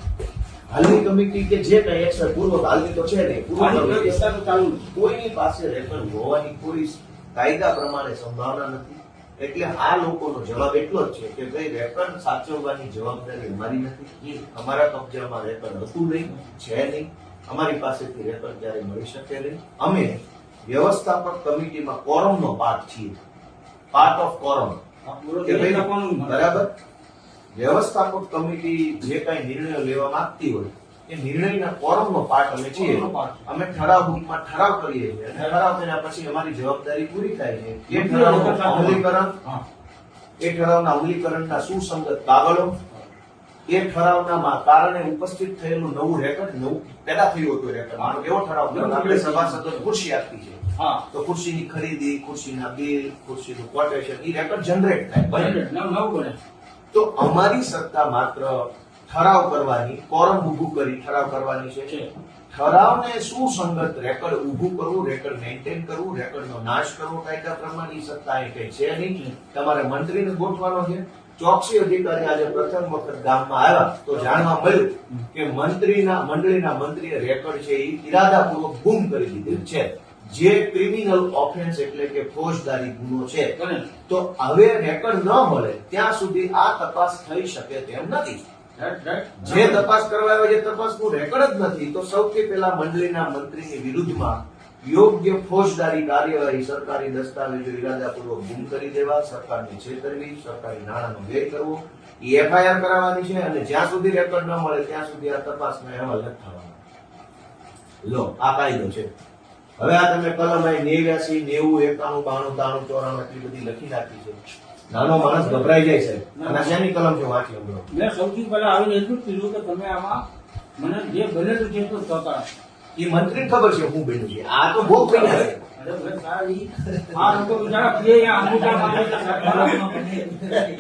હાલની કમિટી કે જે કઈ એક્શન પૂર્વ હાલની તો છે નહીં, પૂર્વ કમિટી ચાલુ કોઈની પાસે રેકોર્ડ હોવાની કોઈ કાયદા પ્રમાણે સંભાવના નથી. એટલે આ લોકોનો જવાબ એટલો જ છે કે ભાઈ રેકોર્ડ સાચવવાની જવાબદારી અમારી નથી. અમારા કબજામાં રેકોર્ડ હતું નહીં, છે નહીં. અમારી પાસેથી રેકોર્ડ ક્યારે મળી શકે નહીં. અમે વ્યવસ્થાપક કમિટીમાં કોરમનો પાર્ટ છીએ, પાર્ટ ઓફ કોરમ. આપ બોલો કે તો ભાઈ, લખવાનું જ. બરાબર, વ્યવસ્થાપક કમિટી જે કઈ નિર્ણયો લેવા માંગતી હોય એ નિર્ણયના ફોરમનો પાર્ટ અમે છીએ. ફોરમનો part. અમે ઠરાવ બુકમાં ઠરાવ કરીએ છીએ અને ઠરાવ કર્યા પછી અમારી જવાબદારી પૂરી થાય છે. એ ઠરાવનું અમલીકરણ, હા. એ ઠરાવના અમલીકરણના સુસંગત કાગળો, એ ઠરાવના કારણે ઉપસ્થિત થયેલું નવું રેકર્ડ, નવું પેદા થયું હતું રેકર્ડ. માનો કેવો ઠરાવ કર્યો? આપણે સભાસદોને ખુરશી આપી છે, હા. તો ખુરશીની ખરીદી, ખુરશીના બિલ, ખુરશીનું કોટેશન, એ રેકર્ડ જનરેટ થાય, બને. નવું બને. તો અમારી સત્તા માત્ર ઠરાવ કરવાની, ફોરમ ઊભું કરી ઠરાવ કરવાની છે. છે. ઠરાવને સુસંગત રેકર્ડ ઊભું કરવું, રેકર્ડ મેન્ટેન કરવું, રેકર્ડનો નાશ કરવો કાયદા પ્રમાણે, ઈ સત્તા એ કઈ છે નહીં. તમારે મંત્રીને ગોઠવાનો છે. ચોકસી અધિકારી આજે પ્રથમ વખત ગામમાં આવ્યા તો જાણવા મળ્યું કે મંડળીના મંત્રીએ રેકર્ડ છે એ ઇરાદાપૂર્વક ગુમ કરી દીધેલ છે, જે ક્રિમિનલ ઓફેન્સ એટલે કે ફોજદારી ગુનો છે. બને. તો હવે રેકર્ડ ન મળે ત્યાં સુધી આ તપાસ થઈ શકે તેમ નથી. Right, right. જે તપાસ કરવા આવે, જે તપાસનું રેકર્ડ જ નથી, તો સૌથી પહેલા મંડળીના મંત્રીની વિરુદ્ધમાં યોગ્ય ફોજદારી કાર્યવાહી, સરકારી દસ્તાવેજો ઇરાદાપૂર્વક ગુમ કરી દેવા, સરકારની છેતરવી, સરકારી નાણાંનો વ્યય કરવો, એ એફઆઈઆર કરાવવાની છે. અને જ્યાં સુધી રેકર્ડ ન મળે ત્યાં સુધી આ તપાસનો અહેવાલ નથી થવાનો. લો, આ કાયદો છે. હવે આ તમે કલમ 89, 90, 91, 92, 93, 94 એટલી બધી લખી નાખી છે. નાનો માણસ ગભરાઈ જાય છે. અને શેની કલમ છે વાંચી લો. મેં સૌથી પહેલા આવીને એટલું જ કીધું કે તમે આમાં મને જે બનેલું છે તો સહકાર આપો. એ મંત્રીને ખબર છે હું બન્યું છે. આ તો ભોગ બન્યા છે. અરે ભાઈ સાહેબ, આ લોકો બિચારા પીએ અહીંયા અંગૂઠા મારે છે, સાહેબ.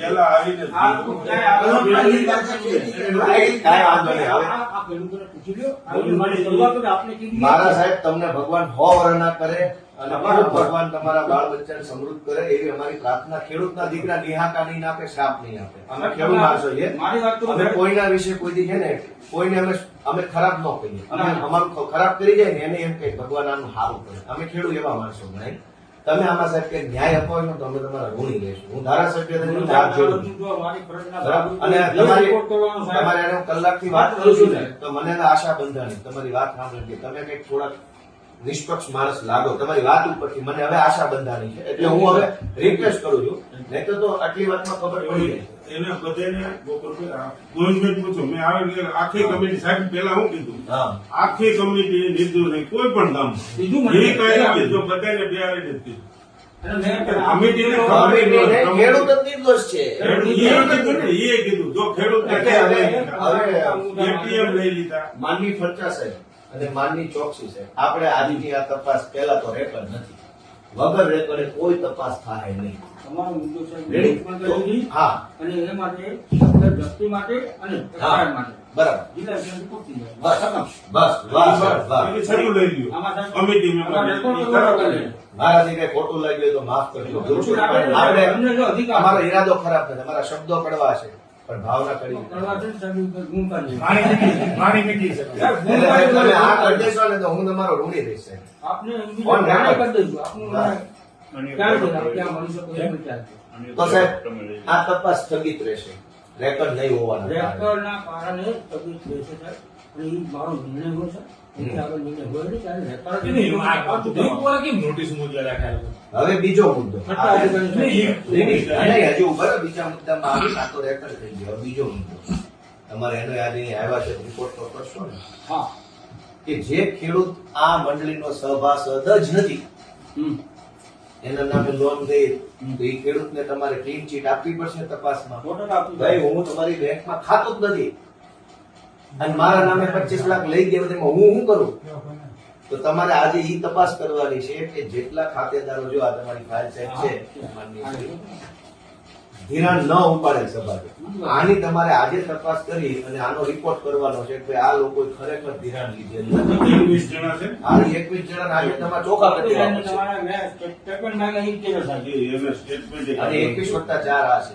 પેલા આવીને આ લોકો ક્યાંય આગળ કાંઈ વાંધો નહીં. હવે આ પેલું તો પૂછી લ્યો. આવીને મારી શરૂઆત જ આપને કીધી. મારા સાહેબ, તમને ભગવાન 100 વર્ષના કરે અને ખૂબ ભગવાન તમારા બાળ બચ્ચાને સમૃદ્ધ કરે એવી અમારી પ્રાર્થના. ખેડૂતના દીકરા નિહાકા નહીં આપે, શ્રાપ નહીં આપે. અમે ખેડૂત માણસો છીએ. મારી વાત તો અમે કોઈના વિશે કોઈ દી છે ને, કોઈને અમે ખરાબ ન કહીએ. અમે અમારું ખરાબ કરી જાય ને એને એમ કે ભગવાન આનું સારું કરે. અમે ખેડૂત એવા માણસો ગણાય. તમે આમાં સાહેબ કે ન્યાય અપાવો છો તો અમે તમારા ઋણી રહીશું. હું ધારાસભ્ય તરીકે લાભ જોઉં છું. મારી ફરજના બરાબર? ભાગરૂપે અને જે report કરવાનો સાહેબ. તમારે એને હું કલાકથી વાત કરું છું ને તો મને એને આશા બંધાણી. તમારી વાત સાંભળી કે તમે કંઈક થોડાક નિષ્પક્ષ માણસ લાગો. તમારી વાત ઉપરથી મને હવે આશા બંધાણી છે. એટલે હું હવે રિક્વેસ્ટ કરું છું. નહીં તો આટલી વાતમાં ખબર પડી જાય. એને બધાને ગોવિંદભાઈ પૂછો, મેં આવે એટલે આખી કમિટી, સાહેબ પેલા હું કીધું, હા. આખી કમિટી નિર્દોષ નહીં, કોઈ પણ ગામમાં બીજું મને એ કાંઈ નથી કીધું, બધાને બેહાડીને જ કીધું. અને મેં પેલા કમિટીને ખેડૂત જ નિર્દોષ છે. એ કીધું જો ખેડૂત એટલે હવે એટીએમ લઈ લીધા. માનની ફરચા સાહેબ અને માનની ચોકસી સાહેબ, આપણે આજની આ તપાસ પહેલા તો રેકર્ડ નથી. વગર રેકર્ડે કોઈ તપાસ થાય નહીં. તમારો મુદ્દો સાહેબ Ready? પણ કરી દીધી. હા, અને એ માટે સત્તર વ્યક્તિ માટે અને સરકાર માટે બરાબર. જિલ્લા પંચાયત પૂરતી જાય. બસ ખતમ. બસ વાહ સાહેબ, વાહ. એ છેલ્લું લઈ લ્યો. આમાં સાહેબ કમિટી આમાં મેમ્બર રેકોર્ડ કરવાનો કરે. મારાથી કઈ ખોટું લાગ્યું હોય તો માફ કરજો. ખોટું લાગે ને, આપણે અમને જો અધિકાર અમારો ઈરાદો ખરાબ નથી, અમારા શબ્દો કડવા છે પણ ભાવના કડી નથી. કરવા છે ને સાહેબ, ગુમ કરી દે. મારી મીઠી છે. સાહેબ, ગુમ એટલે કરી તમે આ દે. કરી દેશો ને તો હું તમારો ઋણી રહીશ સાહેબ. આપને એમની કોણ જાણ જાણે? કરી દઈશું. આપનું ક્યાં છે? આપ ક્યાં મળી શકો એમ વિચારજો. તો સાહેબ આ તપાસ સ્થગિત રહેશે, રેકર્ડ નહીં હોવાના કારણે. રેકર્ડના કારણે તકલીફ રહેશે સાહેબ. અને એ મારો નિર્ણય હોય છે. એથી આગળ નિર્ણય હોય નહીં ત્યારે રેકર્ડ નહીં, આ ગ્રુપવાળા કેમ નોટિસ મોકલ્યા રાખ્યા? હવે બીજો મુદ્દો. ખટ્ટા અધિકારી નહીં, નહીં, હજુ બરાબર બીજા મુદ્દામાં આવી આ તો રેકર્ડ થઈ ગયો. બીજો મુદ્દો તમારે એનો યાદ અહીં આવ્યા છે રિપોર્ટ તો કરશો ને હા. કે જે ખેડૂત આ મંડળીનો સભાસદ જ નથી હમ. એના નામે લોન ગઈ તો એ ખેડૂતને તમારે ક્લીન ચીટ આપવી પડશે તપાસમાં. ટોટલ આપી ભાઈ હું તમારી બેંકમાં ખાતું જ નથી અને મારા નામે 25 લાખ લઈ ગયા તેમાં હું શું કરું? તો તમારે આજે ઈ તપાસ કરવાની છે કે જેટલા ખાતેદારો, જો આ તમારી ફાઇલ સાહેબ છે માનનીય શ્રી, ધિરાણ ન ઉપાડેલ સભાએ, આની તમારે આજે તપાસ કરી અને આનો રિપોર્ટ કરવાનો છે કે આ લોકોએ ખરેખર ધિરાણ લીધેલ નથી. 21 જણા છે. આ 21 જણા આજે તમારે ચોખ્ખા કરી દેવા પડશે. તમારા મેં સ્ટેટમેન્ટ માંગે એ કેવો સાહેબ? એને સ્ટેટમેન્ટ અને 21+4 આ છે.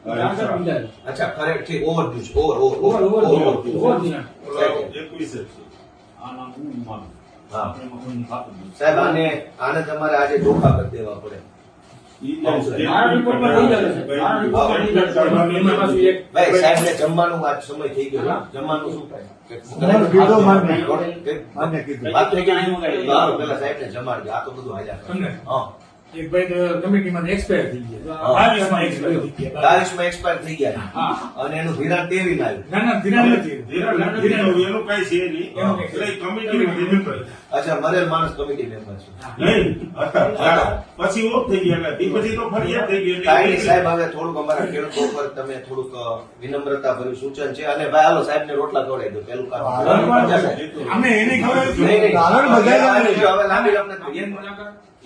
જાણતા સમજાય. અચ્છા ખરેખર ઠીક ઓવરડ્યુ છે. ઓવર દિનાર. 21 જ છે. હા સાહેબ આને તમારે આજે ચોખ્ખા કરી દેવા પડે. મારા રિપોર્ટમાં થઈ જશે. મારા રિપોર્ટમાં થઈ જશે. એમાં પાછું એક ભાઈ સાહેબને જમવાનું આજ સમય થઈ ગયો. જમવાનું શું થાય? જમવાનું કીધું માનને. વાત માનને કીધું. થઈ ગઈ. પેલા સાહેબને જમાડજો. આ તો બધું હાલ્યા કરે. તમને? હા એક ભાઈ તો કમિટીમાં એક્સપાયર થઈ ગયા, હા. 22માં એક્સપાયર થઈ ગયા. 22 માં એક્સપાયર થઈ ગયા હા. અને એનું ધિરાણ 23 માં આવ્યું. ના ના ધિરાણ નથી. ધીરા નથી દેવું, એનું કાંઈ છે નહીં. એનું કાંઈ છે. એટલે કમિટીમાંથી member. અચ્છા, મરેલ માણસ કમિટી મેમ્બર છે. નહીં, હતા. પછી ઓફ થઈ ગયા એટલે એ પછી તો ફરિયાદ થઈ ગઈ કાંઈ નહીં એટલે સાહેબ, હવે થોડુંક અમારા ખેડૂતો પર તમે થોડુંક વિનમ્રતા ભર્યું સૂચન છે અને ભાઈ હાલો સાહેબ ને રોટલા ખવડાવી દો પેલું કામ. અમે એને ખબર નહીં, નહીં. કારણ બધાને જો હવે લાંબી રમ નથી.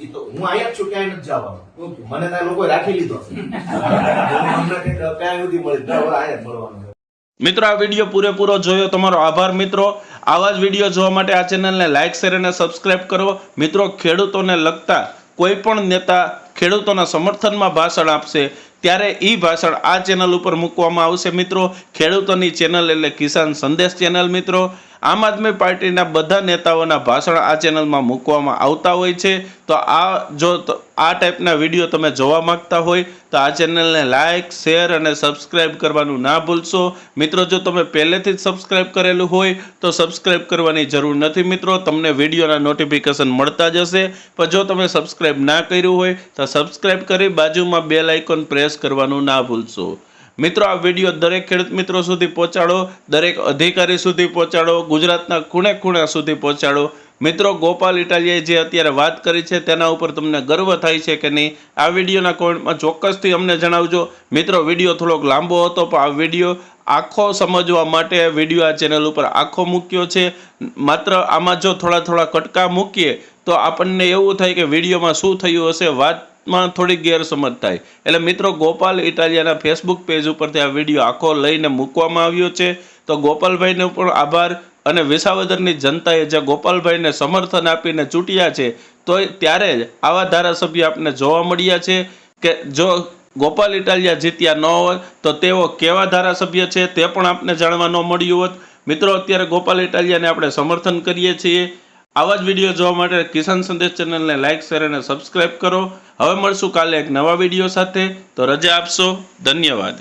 ઈ તો હું અહીંયા જ છું, ક્યાંય નથી જવાનું. મને ત્યાં લોકોએ રાખી લીધો છે. અમને કંઈક ક્યાંય સુધી મળી દર વખતે અહીંયા જ મળવાનું છે. મિત્રો આ વિડીયો પૂરેપૂરો જોયો તમારો આભાર મિત્રો. આવા જ વિડીયો જોવા માટે આ ચેનલને લાઇક શેર અને સબસ્ક્રાઇબ કરો. મિત્રો ખેડૂતોને લગતા કોઈ પણ નેતા ખેડૂતોના સમર્થનમાં ભાષણ આપશે ત્યારે એ ભાષણ આ ચેનલ ઉપર મૂકવામાં આવશે. મિત્રો ખેડૂતોની ચેનલ એટલે કિસાન સંદેશ ચેનલ. મિત્રો આમ આદમી પાર્ટીના બધા નેતાઓના ભાષણ આ ચેનલમાં મૂકવામાં આવતા હોય છે. તો આ ટાઈપના વિડીયો તમે જોવા માંગતા હોય તો આ ચેનલને લાઇક શેર અને સબસ્ક્રાઇબ કરવાનું ના ભૂલશો. મિત્રો જો તમે પહેલેથી જ સબસ્ક્રાઇબ કરેલું હોય તો સબસ્ક્રાઇબ કરવાની જરૂર નથી. મિત્રો તમને વિડીયોના નોટિફિકેશન મળતા જ હશે, પણ જો તમે સબસ્ક્રાઇબ ના કર્યું હોય તો સબસ્ક્રાઇબ કરી બાજુમાં બેલ આઇકોન પ્રેસ કરવાનું ના ભૂલશો. મિત્રો આ વિડીયો દરેક ખેડૂત મિત્રો સુધી પહોંચાડો, દરેક અધિકારી સુધી પહોંચાડો, ગુજરાતના ખૂણે ખૂણા સુધી પહોંચાડો. મિત્રો ગોપાલ ઇટાલિયાએ જે અત્યારે વાત કરી છે તેના ઉપર તમને ગર્વ થાય છે કે નહીં, આ વિડીયોના કોમેન્ટમાં ચોક્કસથી અમને જણાવજો. મિત્રો વિડીયો થોડોક લાંબો હતો પણ આ વિડીયો આખો સમજવા માટે વિડીયો આ ચેનલ ઉપર આખો મૂક્યો છે. માત્ર આમાં જો થોડા થોડા કટકા મૂકીએ તો આપણને એવું થાય કે વિડીયોમાં શું થયું હશે, વાતમાં થોડી ગેરસમજ થાય. એટલે મિત્રો ગોપાલ ઇટાલિયાના ફેસબુક પેજ ઉપરથી આ વિડીયો આખો લઈને મૂકવામાં આવ્યો છે. તો ગોપાલભાઈને પણ આભાર. અને વિસાવદરની જનતાએ જે ગોપાલભાઈને સમર્થન આપીને ચૂંટ્યા છે તો ત્યારે જ આવા ધારાસભ્ય આપને જોવા મળ્યા છે કે જો ગોપાલ ઇટાલિયા જીત્યા ન હોત તો તેઓ કેવા ધારાસભ્ય છે તે પણ આપને જાણવા ન મળ્યું હોત. મિત્રો અત્યારે ગોપાલ ઇટાલિયાને આપણે સમર્થન કરીએ છીએ. આવા જ વિડીયો જોવા માટે કિસાન સંદેશ ચેનલને લાઇક શેર અને સબસ્ક્રાઇબ કરો. હવે મળશું કાલે એક નવા વિડીયો સાથે. તો રજા આપશો. ધન્યવાદ.